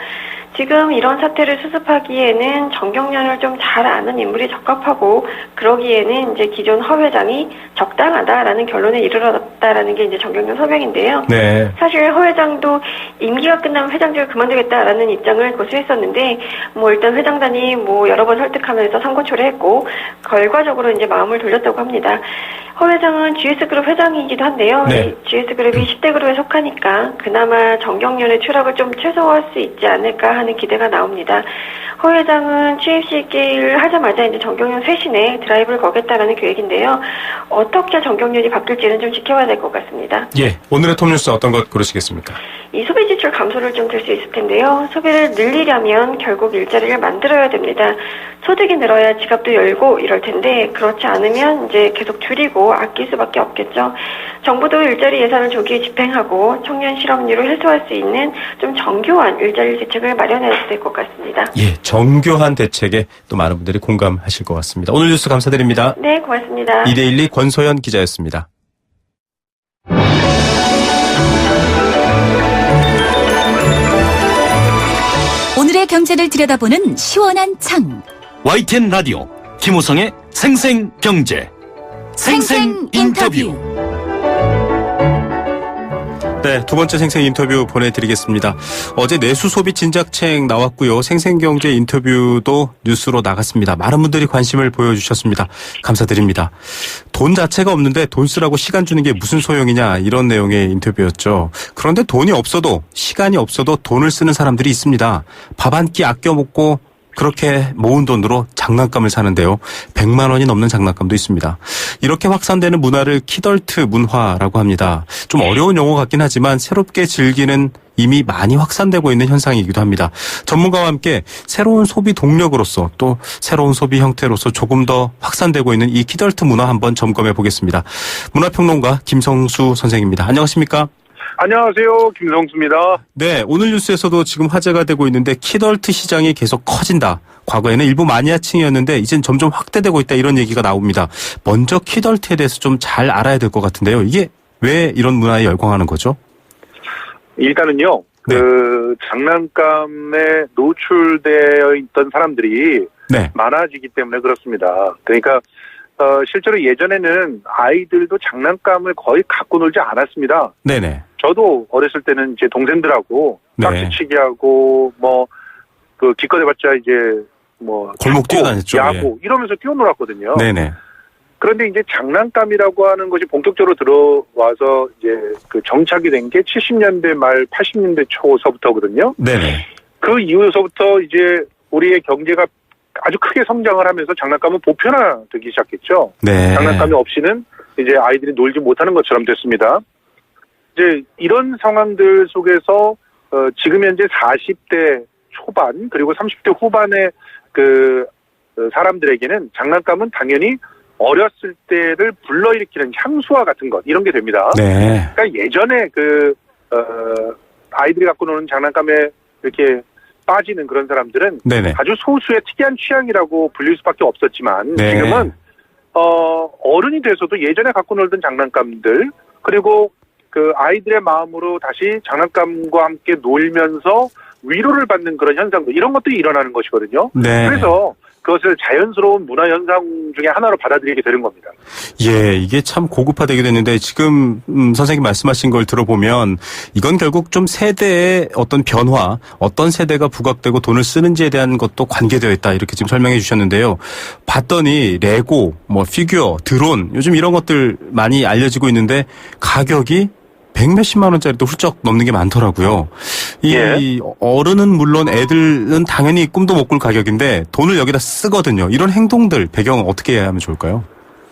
[SPEAKER 5] 지금 이런 사태를 수습하기에는 정경련을 좀 잘 아는 인물이 적합하고 그러기에는 이제 기존 허 회장이 적당하다라는 결론에 이르렀다라는 게 이제 정경련 서명인데요.
[SPEAKER 2] 네.
[SPEAKER 5] 사실 허 회장도 임기가 끝나면 회장직을 그만두겠다라는 입장을 고수했었는데 일단 회장단이 여러 번 설득하면서 선거초를 했고 결과적으로 이제 마음을 돌렸다고 합니다. 허 회장은 GS그룹 회장이기도 한데요.
[SPEAKER 2] 네.
[SPEAKER 5] GS그룹이 10대 그룹에 속하니까 그나마 정경련의 추락을 좀 최소화할 수 있지 않을까 하는 기대가 나옵니다. 허 회장은 취임 시기를 하자마자 이제 정경련 쇄신에 드라이브를 거겠다라는 계획인데요. 어떻게 정경련이 바뀔지는 좀 지켜봐야 될 것 같습니다.
[SPEAKER 2] 예, 오늘의 톱뉴스 어떤 것 고르시겠습니까?
[SPEAKER 5] 이 소비 지출 감소를 좀 될 수 있을 텐데요. 소비를 늘리려면 결국 일자리를 만들어야 됩니다. 소득이 늘어야 지갑도 열고 이럴 텐데 그렇지 않으면 이제 계속 줄이고 아낄 수밖에 없겠죠. 정부도 일자리 예산을 조기에 집행하고 청년 실업률을 해소할 수 있는 좀 정교한 일자리 대책을 마련해야 될 것 같습니다.
[SPEAKER 2] 예, 정교한 대책에 또 많은 분들이 공감하실 것 같습니다. 오늘 뉴스 감사드립니다.
[SPEAKER 5] 네, 고맙습니다.
[SPEAKER 2] 이데일리 권소연 기자였습니다.
[SPEAKER 1] 오늘의 경제를 들여다보는 시원한 창.
[SPEAKER 3] YTN 라디오 김우성의 생생경제
[SPEAKER 1] 생생 인터뷰.
[SPEAKER 2] 네, 두 번째 생생 인터뷰 보내드리겠습니다. 어제 내수 소비 진작책 나왔고요. 생생경제 인터뷰도 뉴스로 나갔습니다. 많은 분들이 관심을 보여주셨습니다. 감사드립니다. 돈 자체가 없는데 돈 쓰라고 시간 주는 게 무슨 소용이냐, 이런 내용의 인터뷰였죠. 그런데 돈이 없어도, 시간이 없어도 돈을 쓰는 사람들이 있습니다. 밥 한 끼 아껴 먹고 그렇게 모은 돈으로 장난감을 사는데요. 100만 원이 넘는 장난감도 있습니다. 이렇게 확산되는 문화를 키덜트 문화라고 합니다. 좀 어려운 용어 같긴 하지만 새롭게 즐기는 이미 많이 확산되고 있는 현상이기도 합니다. 전문가와 함께 새로운 소비 동력으로서 또 새로운 소비 형태로서 조금 더 확산되고 있는 이 키덜트 문화 한번 점검해 보겠습니다. 문화평론가 김성수 선생입니다. 안녕하십니까?
[SPEAKER 6] 안녕하세요. 김성수입니다.
[SPEAKER 2] 네, 오늘 뉴스에서도 지금 화제가 되고 있는데 키덜트 시장이 계속 커진다. 과거에는 일부 마니아층이었는데 이젠 점점 확대되고 있다, 이런 얘기가 나옵니다. 먼저 키덜트에 대해서 좀 잘 알아야 될 것 같은데요. 이게 왜 이런 문화에 열광하는 거죠?
[SPEAKER 6] 일단은요.
[SPEAKER 2] 네.
[SPEAKER 6] 장난감에 노출되어 있던 사람들이
[SPEAKER 2] 네.
[SPEAKER 6] 많아지기 때문에 그렇습니다. 그러니까 실제로 예전에는 아이들도 장난감을 거의 갖고 놀지 않았습니다.
[SPEAKER 2] 네네.
[SPEAKER 6] 저도 어렸을 때는 제 동생들하고
[SPEAKER 2] 네.
[SPEAKER 6] 딱지치기하고 기껏 해봤자 이제
[SPEAKER 2] 골목 뛰어다녔죠.
[SPEAKER 6] 야구 이러면서 뛰어놀았거든요.
[SPEAKER 2] 네네.
[SPEAKER 6] 그런데 이제 장난감이라고 하는 것이 본격적으로 들어와서 이제 정착이 된 게 70년대 말 80년대 초서부터거든요.
[SPEAKER 2] 네네.
[SPEAKER 6] 그 이후서부터 이제 우리의 경제가 아주 크게 성장을 하면서 장난감은 보편화되기 시작했죠.
[SPEAKER 2] 네.
[SPEAKER 6] 장난감이 없이는 이제 아이들이 놀지 못하는 것처럼 됐습니다. 이제 이런 상황들 속에서 지금 현재 40대 초반 그리고 30대 후반의 사람들에게는 장난감은 당연히 어렸을 때를 불러일으키는 향수와 같은 것, 이런 게 됩니다.
[SPEAKER 2] 네.
[SPEAKER 6] 그러니까 예전에 아이들이 갖고 노는 장난감에 이렇게 빠지는 그런 사람들은
[SPEAKER 2] 네네.
[SPEAKER 6] 아주 소수의 특이한 취향이라고 불릴 수밖에 없었지만
[SPEAKER 2] 네.
[SPEAKER 6] 지금은 어른이 돼서도 예전에 갖고 놀던 장난감들, 그리고 아이들의 마음으로 다시 장난감과 함께 놀면서 위로를 받는 그런 현상들, 이런 것들이 일어나는 것이거든요.
[SPEAKER 2] 네.
[SPEAKER 6] 그래서 그것을 자연스러운 문화 현상 중에 하나로 받아들이게 되는 겁니다.
[SPEAKER 2] 예, 이게 참 고급화되게 됐는데 지금 선생님 말씀하신 걸 들어보면 이건 결국 좀 세대의 어떤 변화, 어떤 세대가 부각되고 돈을 쓰는지에 대한 것도 관계되어 있다, 이렇게 지금 설명해 주셨는데요. 봤더니 레고, 피규어, 드론, 요즘 이런 것들 많이 알려지고 있는데 가격이 100몇십만 원짜리도 훌쩍 넘는 게 많더라고요. 이 어른은 물론 애들은 당연히 꿈도 못 꿀 가격인데 돈을 여기다 쓰거든요. 이런 행동들, 배경 어떻게 해야 하면 좋을까요?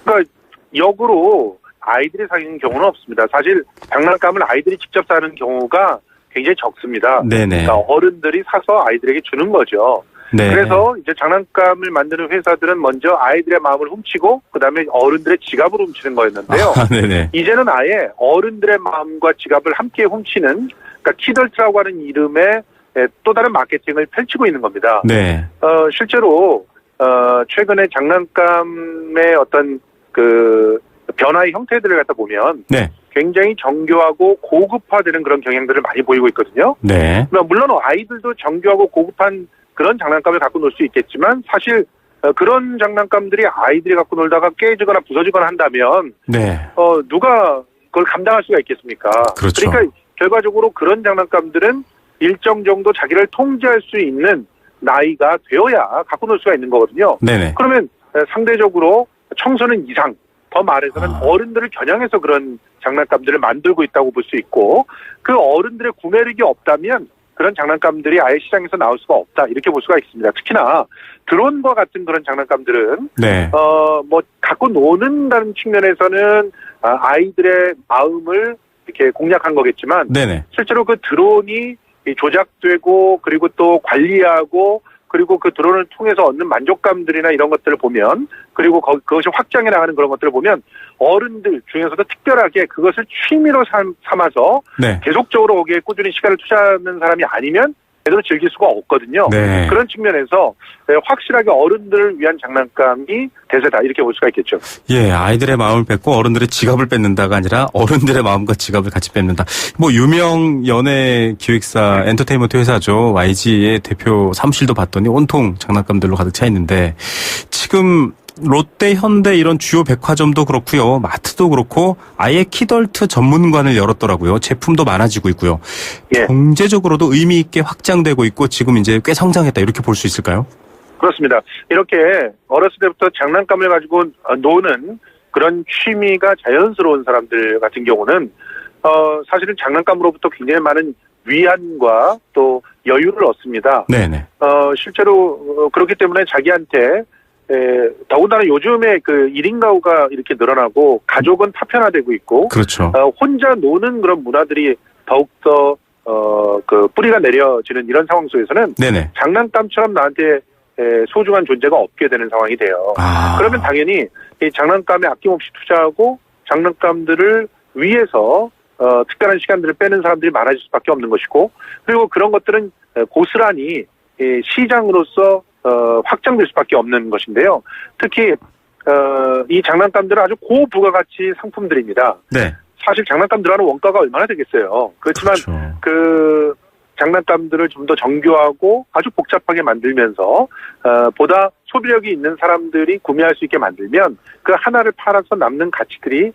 [SPEAKER 6] 그러니까 역으로 아이들이 사는 경우는 없습니다. 사실 장난감을 아이들이 직접 사는 경우가 굉장히 적습니다.
[SPEAKER 2] 네네.
[SPEAKER 6] 그러니까 어른들이 사서 아이들에게 주는 거죠.
[SPEAKER 2] 네.
[SPEAKER 6] 그래서 이제 장난감을 만드는 회사들은 먼저 아이들의 마음을 훔치고 그다음에 어른들의 지갑을 훔치는 거였는데요.
[SPEAKER 2] 네네.
[SPEAKER 6] 이제는 아예 어른들의 마음과 지갑을 함께 훔치는, 그러니까 키덜트라고 하는 이름의 또 다른 마케팅을 펼치고 있는 겁니다.
[SPEAKER 2] 네.
[SPEAKER 6] 실제로 최근에 장난감의 어떤 변화의 형태들을 갖다 보면
[SPEAKER 2] 네.
[SPEAKER 6] 굉장히 정교하고 고급화되는 그런 경향들을 많이 보이고 있거든요.
[SPEAKER 2] 네.
[SPEAKER 6] 물론 아이들도 정교하고 고급한 그런 장난감을 갖고 놀 수 있겠지만 사실 그런 장난감들이 아이들이 갖고 놀다가 깨지거나 부서지거나 한다면
[SPEAKER 2] 네.
[SPEAKER 6] 누가 그걸 감당할 수가 있겠습니까?
[SPEAKER 2] 그렇죠.
[SPEAKER 6] 그러니까 결과적으로 그런 장난감들은 일정 정도 자기를 통제할 수 있는 나이가 되어야 갖고 놀 수가 있는 거거든요.
[SPEAKER 2] 네네.
[SPEAKER 6] 그러면 상대적으로 청소년 이상 더 말해서는 어른들을 겨냥해서 그런 장난감들을 만들고 있다고 볼 수 있고, 그 어른들의 구매력이 없다면 그런 장난감들이 아예 시장에서 나올 수가 없다, 이렇게 볼 수가 있습니다. 특히나 드론과 같은 그런 장난감들은 뭐 갖고 노는다는 측면에서는 아이들의 마음을 이렇게 공략한 거겠지만, 실제로 그 드론이 조작되고 그리고 또 관리하고 그리고 그 드론을 통해서 얻는 만족감들이나 이런 것들을 보면, 그리고 그것이 확장해 나가는 그런 것들을 보면 어른들 중에서도 특별하게 그것을 취미로 삼아서 계속적으로 거기에 꾸준히 시간을 투자하는 사람이 아니면 제대로 즐길 수가 없거든요. 그런 측면에서 확실하게 어른들을 위한 장난감이 대세다, 이렇게 볼 수가 있겠죠.
[SPEAKER 2] 예, 아이들의 마음을 뺏고 어른들의 지갑을 뺏는다가 아니라 어른들의 마음과 지갑을 같이 뺏는다. 뭐 유명 연예 기획사 엔터테인먼트 회사죠. YG의 대표 사무실도 봤더니 온통 장난감들로 가득 차 있는데, 지금 롯데, 현대 이런 주요 백화점도 그렇고요. 마트도 그렇고 아예 키덜트 전문관을 열었더라고요. 제품도 많아지고 있고요. 경제적으로도 의미 있게 확장되고 있고 지금 이제 꽤 성장했다, 이렇게 볼 수 있을까요?
[SPEAKER 6] 그렇습니다. 이렇게 어렸을 때부터 장난감을 가지고 노는 그런 취미가 자연스러운 사람들 같은 경우는 사실은 장난감으로부터 굉장히 많은 위안과 또 여유를 얻습니다. 실제로 그렇기 때문에 자기한테 더군다나 요즘에 그 1인 가구가 이렇게 늘어나고 가족은 파편화되고 있고, 혼자 노는 그런 문화들이 더욱더 그 뿌리가 내려지는 이런 상황 속에서는 장난감처럼 나한테 소중한 존재가 없게 되는 상황이 돼요. 그러면 당연히 이 장난감에 아낌없이 투자하고 장난감들을 위해서 특별한 시간들을 빼는 사람들이 많아질 수밖에 없는 것이고, 그리고 그런 것들은 고스란히 시장으로서 확장될 수밖에 없는 것인데요. 특히 이 장난감들은 아주 고부가가치 상품들입니다. 사실 장난감 들어가는 원가가 얼마나 되겠어요. 그렇지만 그 장난감들을 좀 더 정교하고 아주 복잡하게 만들면서 보다 소비력이 있는 사람들이 구매할 수 있게 만들면 그 하나를 팔아서 남는 가치들이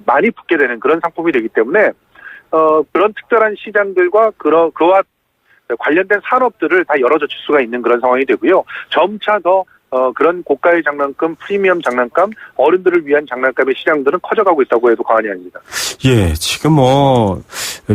[SPEAKER 6] 많이 붙게 되는 그런 상품이 되기 때문에 그런 특별한 시장들과 그와 관련된 산업들을 다 열어젖힐 수가 있는 그런 상황이 되고요. 점차 더 그런 고가의 장난감, 프리미엄 장난감, 어른들을 위한 장난감의 시장들은 커져가고 있다고 해도 과언이 아닙니다.
[SPEAKER 2] 예, 지금 뭐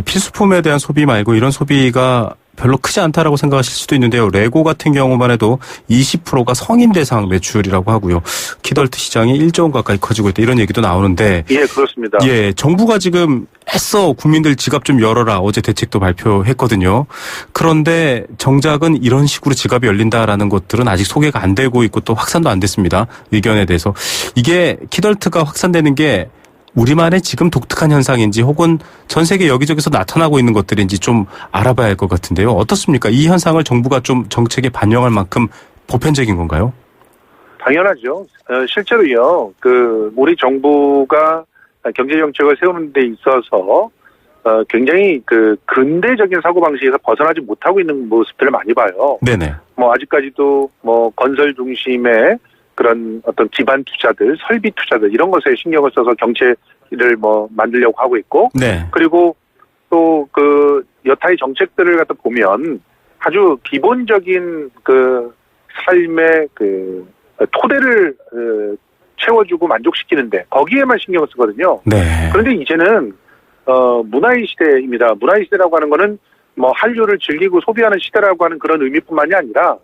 [SPEAKER 2] 필수품에 대한 소비 말고 이런 소비가 별로 크지 않다라고 생각하실 수도 있는데요. 레고 같은 경우만 해도 20%가 성인 대상 매출이라고 하고요. 키덜트 시장이 1조 원 가까이 커지고 있다, 이런 얘기도 나오는데.
[SPEAKER 6] 예, 그렇습니다.
[SPEAKER 2] 예, 정부가 지금 애써 국민들 지갑 좀 열어라, 어제 대책도 발표했거든요. 그런데 정작은 이런 식으로 지갑이 열린다라는 것들은 아직 소개가 안 되고 있고 또 확산도 안 됐습니다. 의견에 대해서. 이게 키덜트가 확산되는 게 우리만의 지금 독특한 현상인지 혹은 전 세계 여기저기서 나타나고 있는 것들인지 좀 알아봐야 할 것 같은데요. 어떻습니까? 이 현상을 정부가 좀 정책에 반영할 만큼 보편적인 건가요?
[SPEAKER 6] 당연하죠. 실제로요. 우리 정부가 경제 정책을 세우는 데 있어서 굉장히 근대적인 사고방식에서 벗어나지 못하고 있는 모습들을 많이 봐요. 뭐 아직까지도 뭐 건설 중심의 그런 어떤 기반 투자들, 설비 투자들 이런 것에 신경을 써서 경제를 뭐 만들려고 하고 있고, 그리고 또 여타의 정책들을 갖다 보면 아주 기본적인 삶의 토대를 채워주고 만족시키는데 거기에만 신경을 쓰거든요. 그런데 이제는 문화의 시대입니다. 문화의 시대라고 하는 거는 뭐 한류를 즐기고 소비하는 시대라고 하는 그런 의미뿐만이 아니라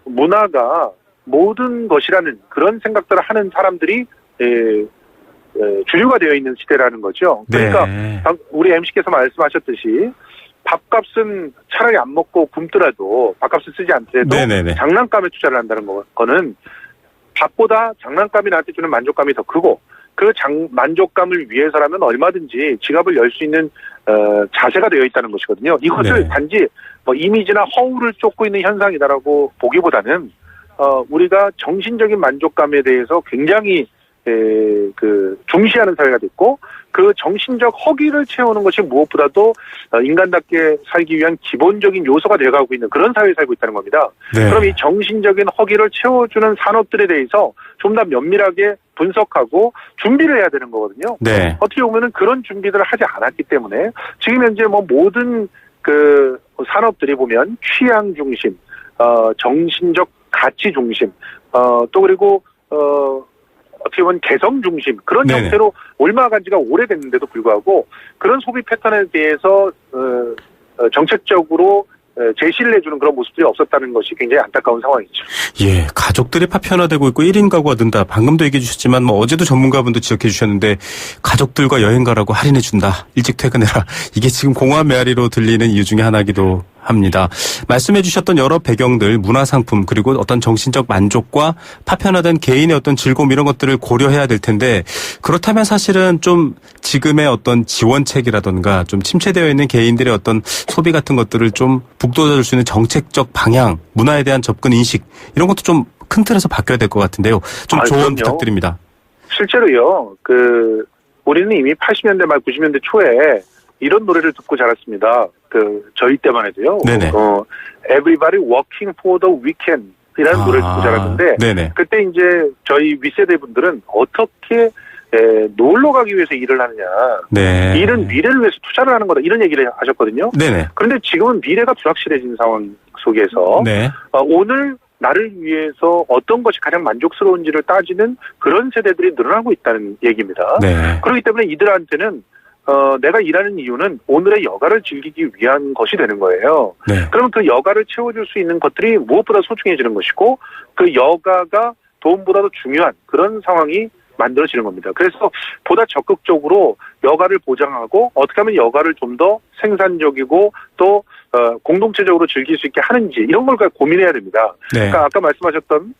[SPEAKER 6] 문화가 모든 것이라는 그런 생각들을 하는 사람들이 주류가 되어 있는 시대라는 거죠. 그러니까 우리 MC께서 말씀하셨듯이 밥값은 차라리 안 먹고 굶더라도 밥값을 쓰지 않더라도 장난감에 투자를 한다는 거는 밥보다 장난감이 나한테 주는 만족감이 더 크고, 그 만족감을 위해서라면 얼마든지 지갑을 열 수 있는 자세가 되어 있다는 것이거든요. 이것을 단지 뭐 이미지나 허울을 쫓고 있는 현상이다라고 보기보다는 우리가 정신적인 만족감에 대해서 굉장히 중시하는 사회가 됐고, 그 정신적 허기를 채우는 것이 무엇보다도 인간답게 살기 위한 기본적인 요소가 되어가고 있는 그런 사회에 살고 있다는 겁니다. 그럼 이 정신적인 허기를 채워주는 산업들에 대해서 좀 더 면밀하게 분석하고 준비를 해야 되는 거거든요. 어떻게 보면은 그런 준비들을 하지 않았기 때문에 지금 현재 뭐 모든 산업들이 보면 취향 중심, 정신적 가치 중심, 또 그리고 어떻게 보면 개성 중심 그런
[SPEAKER 2] 네네.
[SPEAKER 6] 형태로 올라간 지가 오래됐는데도 불구하고 그런 소비 패턴에 대해서 정책적으로 제시를 해주는 그런 모습들이 없었다는 것이 굉장히 안타까운 상황이죠.
[SPEAKER 2] 예, 가족들이 파편화되고 있고 1인 가구가 는다. 방금도 얘기해 주셨지만 어제도 전문가분도 지적해 주셨는데 가족들과 여행 가라고 할인해 준다. 일찍 퇴근해라. 이게 지금 공화 메아리로 들리는 이유 중에 하나이기도 합니다. 말씀해 주셨던 여러 배경들, 문화상품 그리고 어떤 정신적 만족과 파편화된 개인의 어떤 즐거움 이런 것들을 고려해야 될 텐데 그렇다면 사실은 좀 지금의 어떤 지원책이라든가 좀 침체되어 있는 개인들의 어떤 소비 같은 것들을 좀 북돋아줄 수 있는 정책적 방향, 문화에 대한 접근 인식 이런 것도 좀 큰 틀에서 바뀌어야 될 것 같은데요. 좀 조언 부탁드립니다.
[SPEAKER 6] 실제로요. 우리는 이미 80년대 말 90년대 초에 이런 노래를 듣고 자랐습니다. 저희 때만 해도요.
[SPEAKER 2] 네네.
[SPEAKER 6] Everybody Working for the Weekend 이라는 노래를 듣고 자랐는데
[SPEAKER 2] 네네.
[SPEAKER 6] 그때 이제 저희 윗세대 분들은 어떻게 놀러 가기 위해서 일을 하느냐.
[SPEAKER 2] 네.
[SPEAKER 6] 일은 미래를 위해서 투자를 하는 거다. 이런 얘기를 하셨거든요.
[SPEAKER 2] 네네.
[SPEAKER 6] 그런데 지금은 미래가 불확실해진 상황 속에서
[SPEAKER 2] 네.
[SPEAKER 6] 오늘 나를 위해서 어떤 것이 가장 만족스러운지를 따지는 그런 세대들이 늘어나고 있다는 얘기입니다.
[SPEAKER 2] 네.
[SPEAKER 6] 그렇기 때문에 이들한테는 내가 일하는 이유는 오늘의 여가를 즐기기 위한 것이 되는 거예요.
[SPEAKER 2] 네.
[SPEAKER 6] 그러면 그 여가를 채워줄 수 있는 것들이 무엇보다 소중해지는 것이고 그 여가가 돈보다도 중요한 그런 상황이 만들어지는 겁니다. 그래서 보다 적극적으로 여가를 보장하고 어떻게 하면 여가를 좀 더 생산적이고 또 공동체적으로 즐길 수 있게 하는지 이런 걸 고민해야 됩니다.
[SPEAKER 2] 네.
[SPEAKER 6] 그러니까 아까 말씀하셨던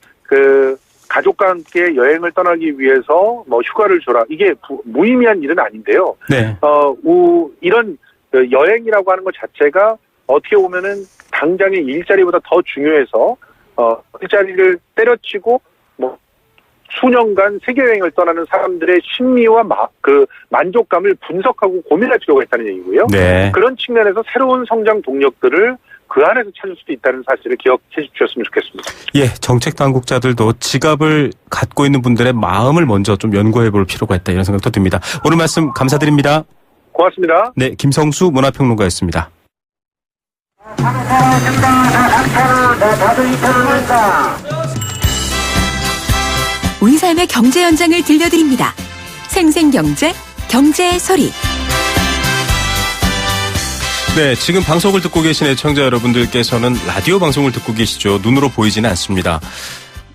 [SPEAKER 6] 가족과 함께 여행을 떠나기 위해서 휴가를 줘라. 이게 무의미한 일은 아닌데요.
[SPEAKER 2] 네.
[SPEAKER 6] 이런 여행이라고 하는 것 자체가 어떻게 보면은 당장의 일자리보다 더 중요해서 일자리를 때려치고 수년간 세계 여행을 떠나는 사람들의 심리와 만족감을 분석하고 고민할 필요가 있다는 얘기고요.
[SPEAKER 2] 네.
[SPEAKER 6] 그런 측면에서 새로운 성장 동력들을 그 안에서 찾을 수도 있다는 사실을 기억해 주셨으면 좋겠습니다.
[SPEAKER 2] 예, 정책 당국자들도 지갑을 갖고 있는 분들의 마음을 먼저 좀 연구해 볼 필요가 있다 이런 생각도 듭니다. 오늘 말씀 감사드립니다.
[SPEAKER 6] 고맙습니다.
[SPEAKER 2] 네, 김성수 문화평론가였습니다.
[SPEAKER 1] 우리 삶의 경제 현장을 들려드립니다. 생생경제, 경제의 소리.
[SPEAKER 2] 네, 지금 방송을 듣고 계신 애청자 여러분들께서는 라디오 방송을 듣고 계시죠. 눈으로 보이지는 않습니다.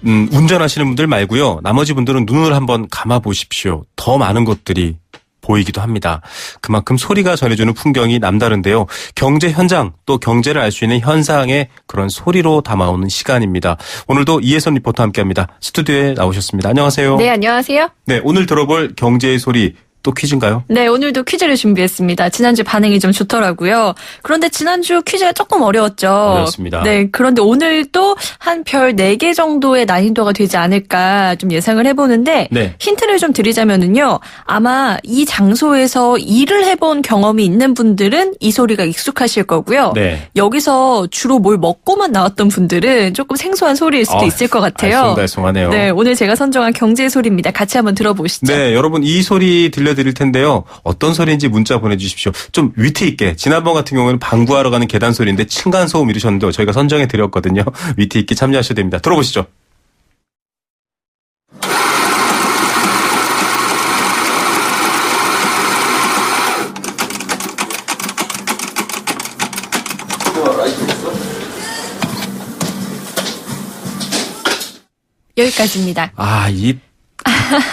[SPEAKER 2] 운전하시는 분들 말고요. 나머지 분들은 눈을 한번 감아 보십시오. 더 많은 것들이 보이기도 합니다. 그만큼 소리가 전해주는 풍경이 남다른데요. 경제 현장 또 경제를 알 수 있는 현상의 그런 소리로 담아오는 시간입니다. 오늘도 이혜선 리포터와 함께합니다. 스튜디오에 나오셨습니다. 안녕하세요.
[SPEAKER 7] 네, 안녕하세요.
[SPEAKER 2] 네, 오늘 들어볼 경제의 소리 또 퀴즈인가요?
[SPEAKER 7] 네, 오늘도 퀴즈를 준비했습니다. 지난주 반응이 좀 좋더라고요. 그런데 지난주 퀴즈가 조금 어려웠죠.
[SPEAKER 2] 어려웠습니다.
[SPEAKER 7] 네, 그런데 오늘도 한 별 4개 정도의 난이도가 되지 않을까 좀 예상을 해보는데
[SPEAKER 2] 네.
[SPEAKER 7] 힌트를 좀 드리자면은요. 아마 이 장소에서 일을 해본 경험이 있는 분들은 이 소리가 익숙하실 거고요.
[SPEAKER 2] 네.
[SPEAKER 7] 여기서 주로 뭘 먹고만 나왔던 분들은 조금 생소한 소리일 수도 있을 것 같아요.
[SPEAKER 2] 알쏭달쏭하네요.
[SPEAKER 7] 네, 오늘 제가 선정한 경제 소리입니다. 같이 한번 들어보시죠.
[SPEAKER 2] 네, 여러분 이 소리 들려드릴 텐데요. 어떤 소리인지 문자 보내주십시오. 좀 위트 있게. 지난번 같은 경우는 방구하러 가는 계단 소리인데 층간소음 이러셨는데 저희가 선정해 드렸거든요. 위트 있게 참여하셔도 됩니다. 들어보시죠.
[SPEAKER 7] 여기까지입니다.
[SPEAKER 2] 이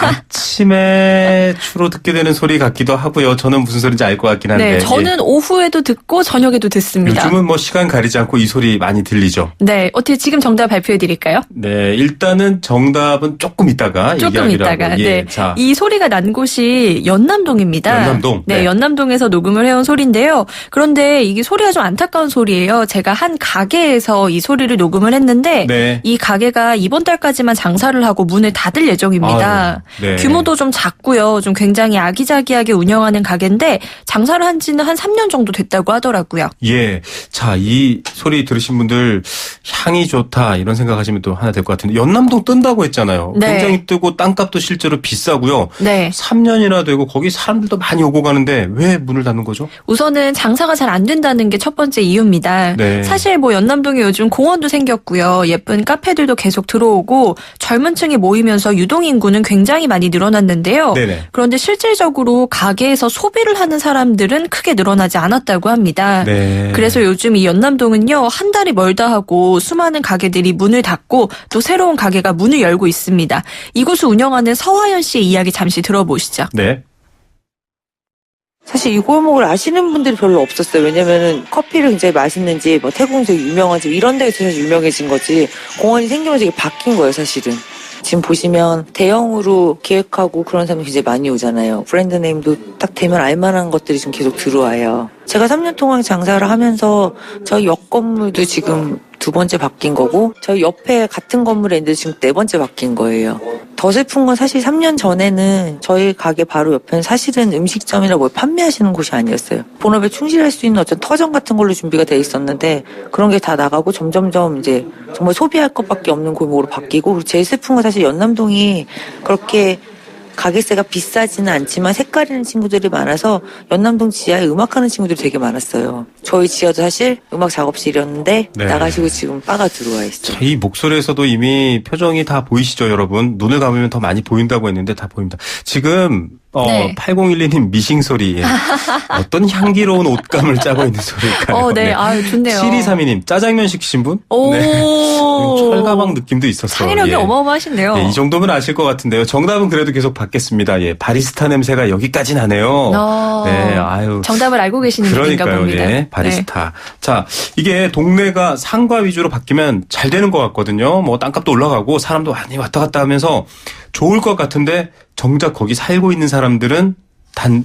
[SPEAKER 2] 아침에 주로 듣게 되는 소리 같기도 하고요. 저는 무슨 소리인지 알 것 같긴 한데.
[SPEAKER 7] 네, 저는 오후에도 듣고 저녁에도 듣습니다.
[SPEAKER 2] 요즘은 시간 가리지 않고 이 소리 많이 들리죠.
[SPEAKER 7] 네, 어떻게 지금 정답 발표해 드릴까요?
[SPEAKER 2] 네, 일단은 정답은 조금 있다가
[SPEAKER 7] 조금 있다가.
[SPEAKER 2] 예,
[SPEAKER 7] 네,
[SPEAKER 2] 자.
[SPEAKER 7] 이 소리가 난 곳이 연남동입니다.
[SPEAKER 2] 연남동.
[SPEAKER 7] 네,
[SPEAKER 2] 네.
[SPEAKER 7] 연남동에서 녹음을 해온 소리인데요. 그런데 이게 소리가 좀 안타까운 소리예요. 제가 한 가게에서 이 소리를 녹음을 했는데
[SPEAKER 2] 네.
[SPEAKER 7] 이 가게가 이번 달까지만 장사를 하고 문을 닫을 예정입니다.
[SPEAKER 2] 네.
[SPEAKER 7] 규모도 좀 작고요. 좀 굉장히 아기자기하게 운영하는 가게인데 장사를 한 지는 한 3년 정도 됐다고 하더라고요.
[SPEAKER 2] 예. 자, 이 소리 들으신 분들 향이 좋다 이런 생각하시면 또 하나 될 것 같은데 연남동 뜬다고 했잖아요.
[SPEAKER 7] 네.
[SPEAKER 2] 굉장히 뜨고 땅값도 실제로 비싸고요.
[SPEAKER 7] 네.
[SPEAKER 2] 3년이나 되고 거기 사람들도 많이 오고 가는데 왜 문을 닫는 거죠?
[SPEAKER 7] 우선은 장사가 잘 안 된다는 게 첫 번째 이유입니다.
[SPEAKER 2] 네.
[SPEAKER 7] 사실 연남동에 요즘 공원도 생겼고요. 예쁜 카페들도 계속 들어오고 젊은 층이 모이면서 유동인구는 굉장히 많이 늘어났는데요.
[SPEAKER 2] 네네.
[SPEAKER 7] 그런데 실질적으로 가게에서 소비를 하는 사람들은 크게 늘어나지 않았다고 합니다.
[SPEAKER 2] 네.
[SPEAKER 7] 그래서 요즘 이 연남동은요, 한 달이 멀다 하고 수많은 가게들이 문을 닫고 또 새로운 가게가 문을 열고 있습니다. 이곳을 운영하는 서화연 씨의 이야기 잠시 들어보시죠.
[SPEAKER 2] 네.
[SPEAKER 8] 사실 이 골목을 아시는 분들이 별로 없었어요. 왜냐면은 커피를 굉장히 맛있는지, 뭐 태국에서 유명한지 이런 데가 사실 유명해진 거지, 공원이 생기면서 이게 바뀐 거예요, 사실은. 지금 보시면 대형으로 계획하고 그런 사람이 굉장히 많이 오잖아요. 브랜드 네임도 딱 되면 알만한 것들이 지금 계속 들어와요. 제가 3년 동안 장사를 하면서 저희 옆 건물도 지금 2번째 바뀐 거고, 저희 옆에 같은 건물에 있는데 지금 4번째 바뀐 거예요. 더 슬픈 건 사실 3년 전에는 저희 가게 바로 옆에는 사실은 음식점이나 뭘 판매하시는 곳이 아니었어요. 본업에 충실할 수 있는 어떤 터전 같은 걸로 준비가 돼 있었는데 그런 게 다 나가고 점점점 이제 정말 소비할 것밖에 없는 골목으로 바뀌고, 그리고 제일 슬픈 건 사실 연남동이 그렇게 가게세가 비싸지는 않지만 색깔 있는 친구들이 많아서 연남동 지하에 음악하는 친구들이 되게 많았어요. 저희 지하도 사실 음악 작업실이었는데
[SPEAKER 2] 네.
[SPEAKER 8] 나가시고 지금 바가 들어와 있어요.
[SPEAKER 2] 이 목소리에서도 이미 표정이 다 보이시죠, 여러분? 눈을 감으면 더 많이 보인다고 했는데 다 보입니다. 지금
[SPEAKER 7] 네.
[SPEAKER 2] 8012님 미싱 소리. 어떤 향기로운 옷감을 짜고 있는 소리일까요?
[SPEAKER 7] 네. 아유, 좋네요.
[SPEAKER 2] 7232님 짜장면 시키신 분?
[SPEAKER 7] 오.
[SPEAKER 2] 네. 철가방 느낌도 있었어요.
[SPEAKER 7] 창의력이
[SPEAKER 2] 예.
[SPEAKER 7] 어마어마하신데요.
[SPEAKER 2] 이 정도면 아실 것 같은데요. 정답은 그래도 계속 받겠습니다. 예, 바리스타 냄새가 여기까지 나네요. 네, 아유.
[SPEAKER 7] 정답을 알고 계시는 분인가
[SPEAKER 2] 그러니까요,
[SPEAKER 7] 봅니다.
[SPEAKER 2] 예, 바리스타. 자, 이게 동네가 상가 위주로 바뀌면 잘 되는 것 같거든요. 뭐 땅값도 올라가고 사람도 많이 왔다 갔다 하면서 좋을 것 같은데 정작 거기 살고 있는 사람들은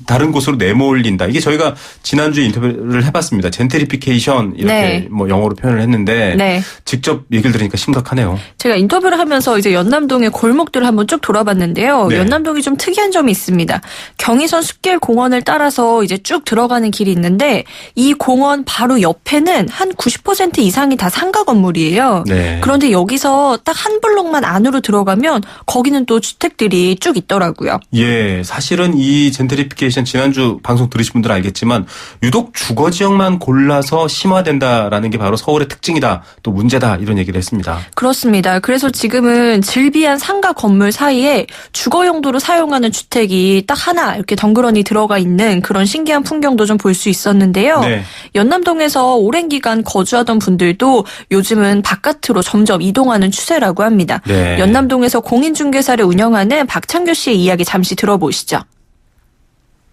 [SPEAKER 2] 다른 곳으로 내몰린다. 이게 저희가 지난주에 인터뷰를 해봤습니다. 젠트리피케이션 이렇게
[SPEAKER 7] 네.
[SPEAKER 2] 뭐 영어로 표현을 했는데
[SPEAKER 7] 네.
[SPEAKER 2] 직접 얘기를 들으니까 심각하네요.
[SPEAKER 7] 제가 인터뷰를 하면서 이제 연남동의 골목들을 한번 쭉 돌아봤는데요.
[SPEAKER 2] 네.
[SPEAKER 7] 연남동이 좀 특이한 점이 있습니다. 경의선 숲길 공원을 따라서 이제 쭉 들어가는 길이 있는데 이 공원 바로 옆에는 한 90% 이상이 다 상가 건물이에요.
[SPEAKER 2] 네.
[SPEAKER 7] 그런데 여기서 딱 한 블록만 안으로 들어가면 거기는 또 주택들이 쭉 있더라고요.
[SPEAKER 2] 예, 사실은 이 젠트리피케이션 지난주 방송 들으신 분들은 알겠지만 유독 주거 지역만 골라서 심화된다라는 게 바로 서울의 특징이다, 또 문제다, 이런 얘기를 했습니다.
[SPEAKER 7] 그렇습니다. 그래서 지금은 즐비한 상가 건물 사이에 주거 용도로 사용하는 주택이 딱 하나 이렇게 덩그러니 들어가 있는 그런 신기한 풍경도 좀 볼 수 있었는데요.
[SPEAKER 2] 네.
[SPEAKER 7] 연남동에서 오랜 기간 거주하던 분들도 요즘은 바깥으로 점점 이동하는 추세라고 합니다.
[SPEAKER 2] 네.
[SPEAKER 7] 연남동에서 공인중개사를 운영하는 박창규 씨의 이야기 잠시 들어보시죠.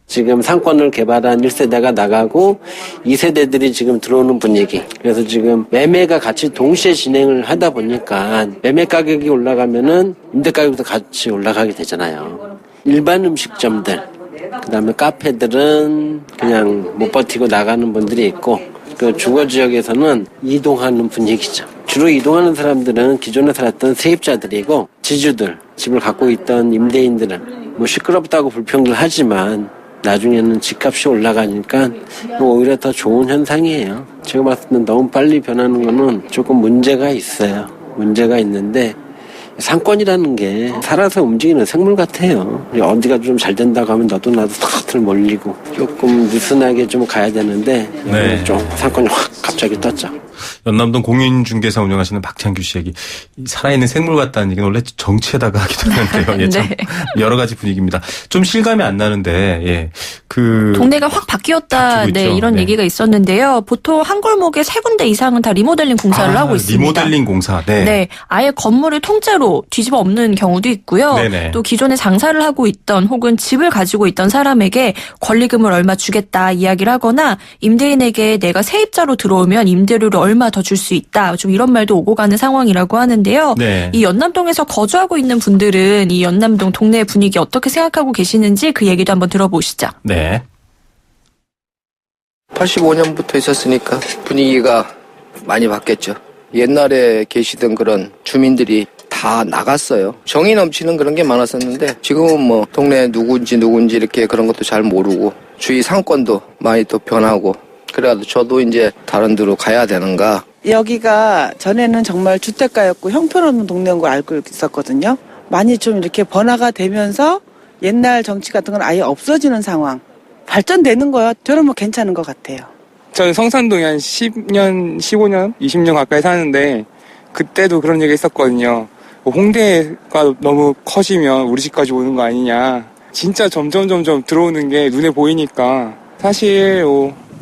[SPEAKER 9] 지금 상권을 개발한 1세대가 나가고 2세대들이 지금 들어오는 분위기. 그래서 지금 매매가 같이 동시에 진행을 하다 보니까 매매 가격이 올라가면은 임대 가격도 같이 올라가게 되잖아요. 일반 음식점들, 그다음에 카페들은 그냥 못 버티고 나가는 분들이 있고, 그 주거 지역에서는 이동하는 분위기죠. 주로 이동하는 사람들은 기존에 살았던 세입자들이고, 지주들, 집을 갖고 있던 임대인들은 뭐 시끄럽다고 불평을 하지만 나중에는 집값이 올라가니까 오히려 더 좋은 현상이에요. 제가 봤을 때 너무 빨리 변하는 거는 조금 문제가 있어요. 문제가 있는데 상권이라는 게 살아서 움직이는 생물 같아요. 어디가 좀 잘 된다고 하면 너도 나도 다들 몰리고 조금 느슨하게 좀 가야 되는데
[SPEAKER 2] 네.
[SPEAKER 9] 좀 상권이 확 갑자기 떴죠.
[SPEAKER 2] 연남동 공인중개사 운영하시는 박창규 씨 얘기. 살아있는 생물 같다는 얘기는 원래 정치에다가 하기도 하는데요. 예, 참
[SPEAKER 7] 네.
[SPEAKER 2] 여러 가지 분위기입니다. 좀 실감이 안 나는데, 예.
[SPEAKER 7] 동네가 확 바뀌었다.
[SPEAKER 2] 바뀌고
[SPEAKER 7] 네,
[SPEAKER 2] 있죠.
[SPEAKER 7] 이런
[SPEAKER 2] 네.
[SPEAKER 7] 얘기가 있었는데요. 보통 한 골목에 3군데 이상은 다 리모델링 공사를 하고 있습니다.
[SPEAKER 2] 리모델링 공사. 네.
[SPEAKER 7] 네, 아예 건물을 통째로 뒤집어 엎는 경우도 있고요.
[SPEAKER 2] 네네.
[SPEAKER 7] 또 기존에 장사를 하고 있던 혹은 집을 가지고 있던 사람에게 권리금을 얼마 주겠다 이야기를 하거나 임대인에게 내가 세입자로 들어오면 임대료를 얼마 더 줄 수 있다. 좀 이런 말도 오고 가는 상황이라고 하는데요.
[SPEAKER 2] 네.
[SPEAKER 7] 이 연남동에서 거주하고 있는 분들은 이 연남동 동네 분위기 어떻게 생각하고 계시는지 그 얘기도 한번 들어보시죠.
[SPEAKER 2] 네.
[SPEAKER 10] 85년부터 있었으니까 분위기가 많이 바뀌었죠. 옛날에 계시던 그런 주민들이 다 나갔어요. 정이 넘치는 그런 게 많았었는데 지금은 뭐 동네 누군지 이렇게 그런 것도 잘 모르고 주위 상권도 많이 또 변하고, 그래도 저도 이제 다른 데로 가야 되는가.
[SPEAKER 11] 여기가 전에는 정말 주택가였고 형편없는 동네인 걸 알고 있었거든요. 많이 좀 이렇게 번화가 되면서 옛날 정치 같은 건 아예 없어지는 상황. 발전되는 거요. 저는 뭐 괜찮은 것 같아요.
[SPEAKER 12] 저는 성산동에 한 10년, 15년, 20년 가까이 사는데 그때도 그런 얘기 했었거든요. 홍대가 너무 커지면 우리 집까지 오는 거 아니냐. 진짜 점점 들어오는 게 눈에 보이니까 사실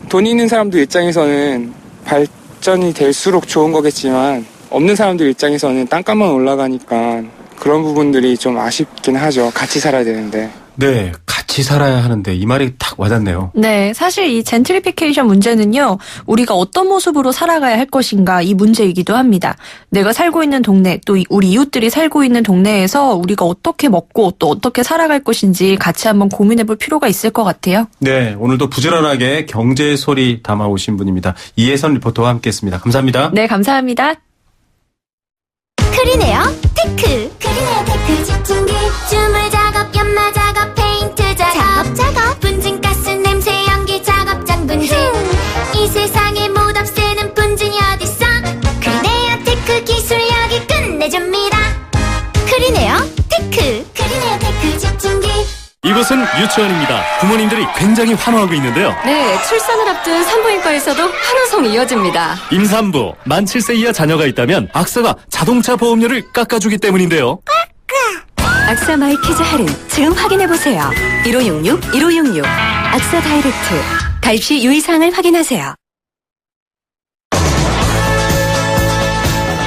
[SPEAKER 12] 돈 있는 사람들 입장에서는 발전이 될수록 좋은 거겠지만 없는 사람들 입장에서는 땅값만 올라가니까 그런 부분들이 좀 아쉽긴 하죠. 같이 살아야 되는데.
[SPEAKER 2] 네, 같이 살아야 하는데 이 말이 딱 와닿네요.
[SPEAKER 7] 네, 사실 이 젠트리피케이션 문제는요, 우리가 어떤 모습으로 살아가야 할 것인가 이 문제이기도 합니다. 내가 살고 있는 동네, 또 우리 이웃들이 살고 있는 동네에서 우리가 어떻게 먹고 또 어떻게 살아갈 것인지 같이 한번 고민해볼 필요가 있을 것 같아요.
[SPEAKER 2] 네, 오늘도 부지런하게 경제의 소리 담아오신 분입니다. 이혜선 리포터와 함께했습니다. 감사합니다.
[SPEAKER 7] 네, 감사합니다.
[SPEAKER 13] 크리네어 테크. 크리네어 테크 집중기 주물 작업 연마 작업 페인트 작업 분진가스 냄새 연기 작업장 분진 이 세상에 못 없애는 분진이 어딨어. 크리네어 테크 기술력이 끝내줍니다. 크리네어 테크. 크리네어 테크 집중기.
[SPEAKER 3] 이곳은 유치원입니다. 부모님들이 굉장히 환호하고 있는데요.
[SPEAKER 14] 네, 출산을 앞둔 산부인과에서도 환호성이 이어집니다.
[SPEAKER 3] 임산부, 만 7세 이하 자녀가 있다면 악사가 자동차 보험료를 깎아주기 때문인데요.
[SPEAKER 14] 악사 마이키즈 할인 지금 확인해보세요. 1566 악사 다이렉트. 가입 시 유의사항을 확인하세요.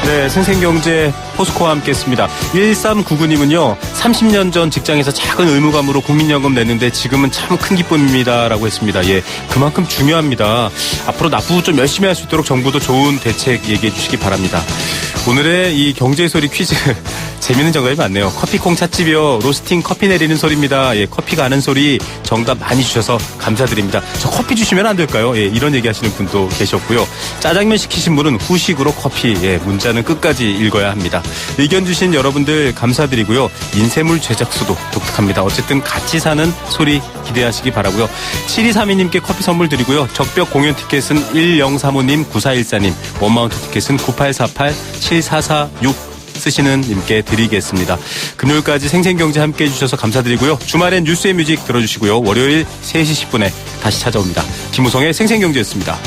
[SPEAKER 2] 네, 생생경제 포스코와 함께했습니다. 1399님은요. 30년 전 직장에서 작은 의무감으로 국민연금 냈는데 지금은 참 큰 기쁨입니다라고 했습니다. 예, 그만큼 중요합니다. 앞으로 납부 좀 열심히 할 수 있도록 정부도 좋은 대책 얘기해 주시기 바랍니다. 오늘의 이 경제의 소리 퀴즈 재미있는 정답이 많네요. 커피콩 찻집이요. 로스팅 커피 내리는 소리입니다. 예, 커피 가는 소리 정답 많이 주셔서 감사드립니다. 저 커피 주시면 안 될까요? 예, 이런 얘기 하시는 분도 계셨고요. 짜장면 시키신 분은 후식으로 커피. 예, 문자는 끝까지 읽어야 합니다. 의견 주신 여러분들 감사드리고요. 인쇄물 제작수도 독특합니다. 어쨌든 같이 사는 소리 기대하시기 바라고요. 7232님께 커피 선물 드리고요. 적벽 공연 티켓은 1035님, 9414님, 원마운트 티켓은 9848, 7446 쓰시는 님께 드리겠습니다. 금요일까지 생생경제 함께해 주셔서 감사드리고요. 주말엔 뉴스의 뮤직 들어주시고요. 월요일 3시 10분에 다시 찾아옵니다. 김우성의 생생경제였습니다.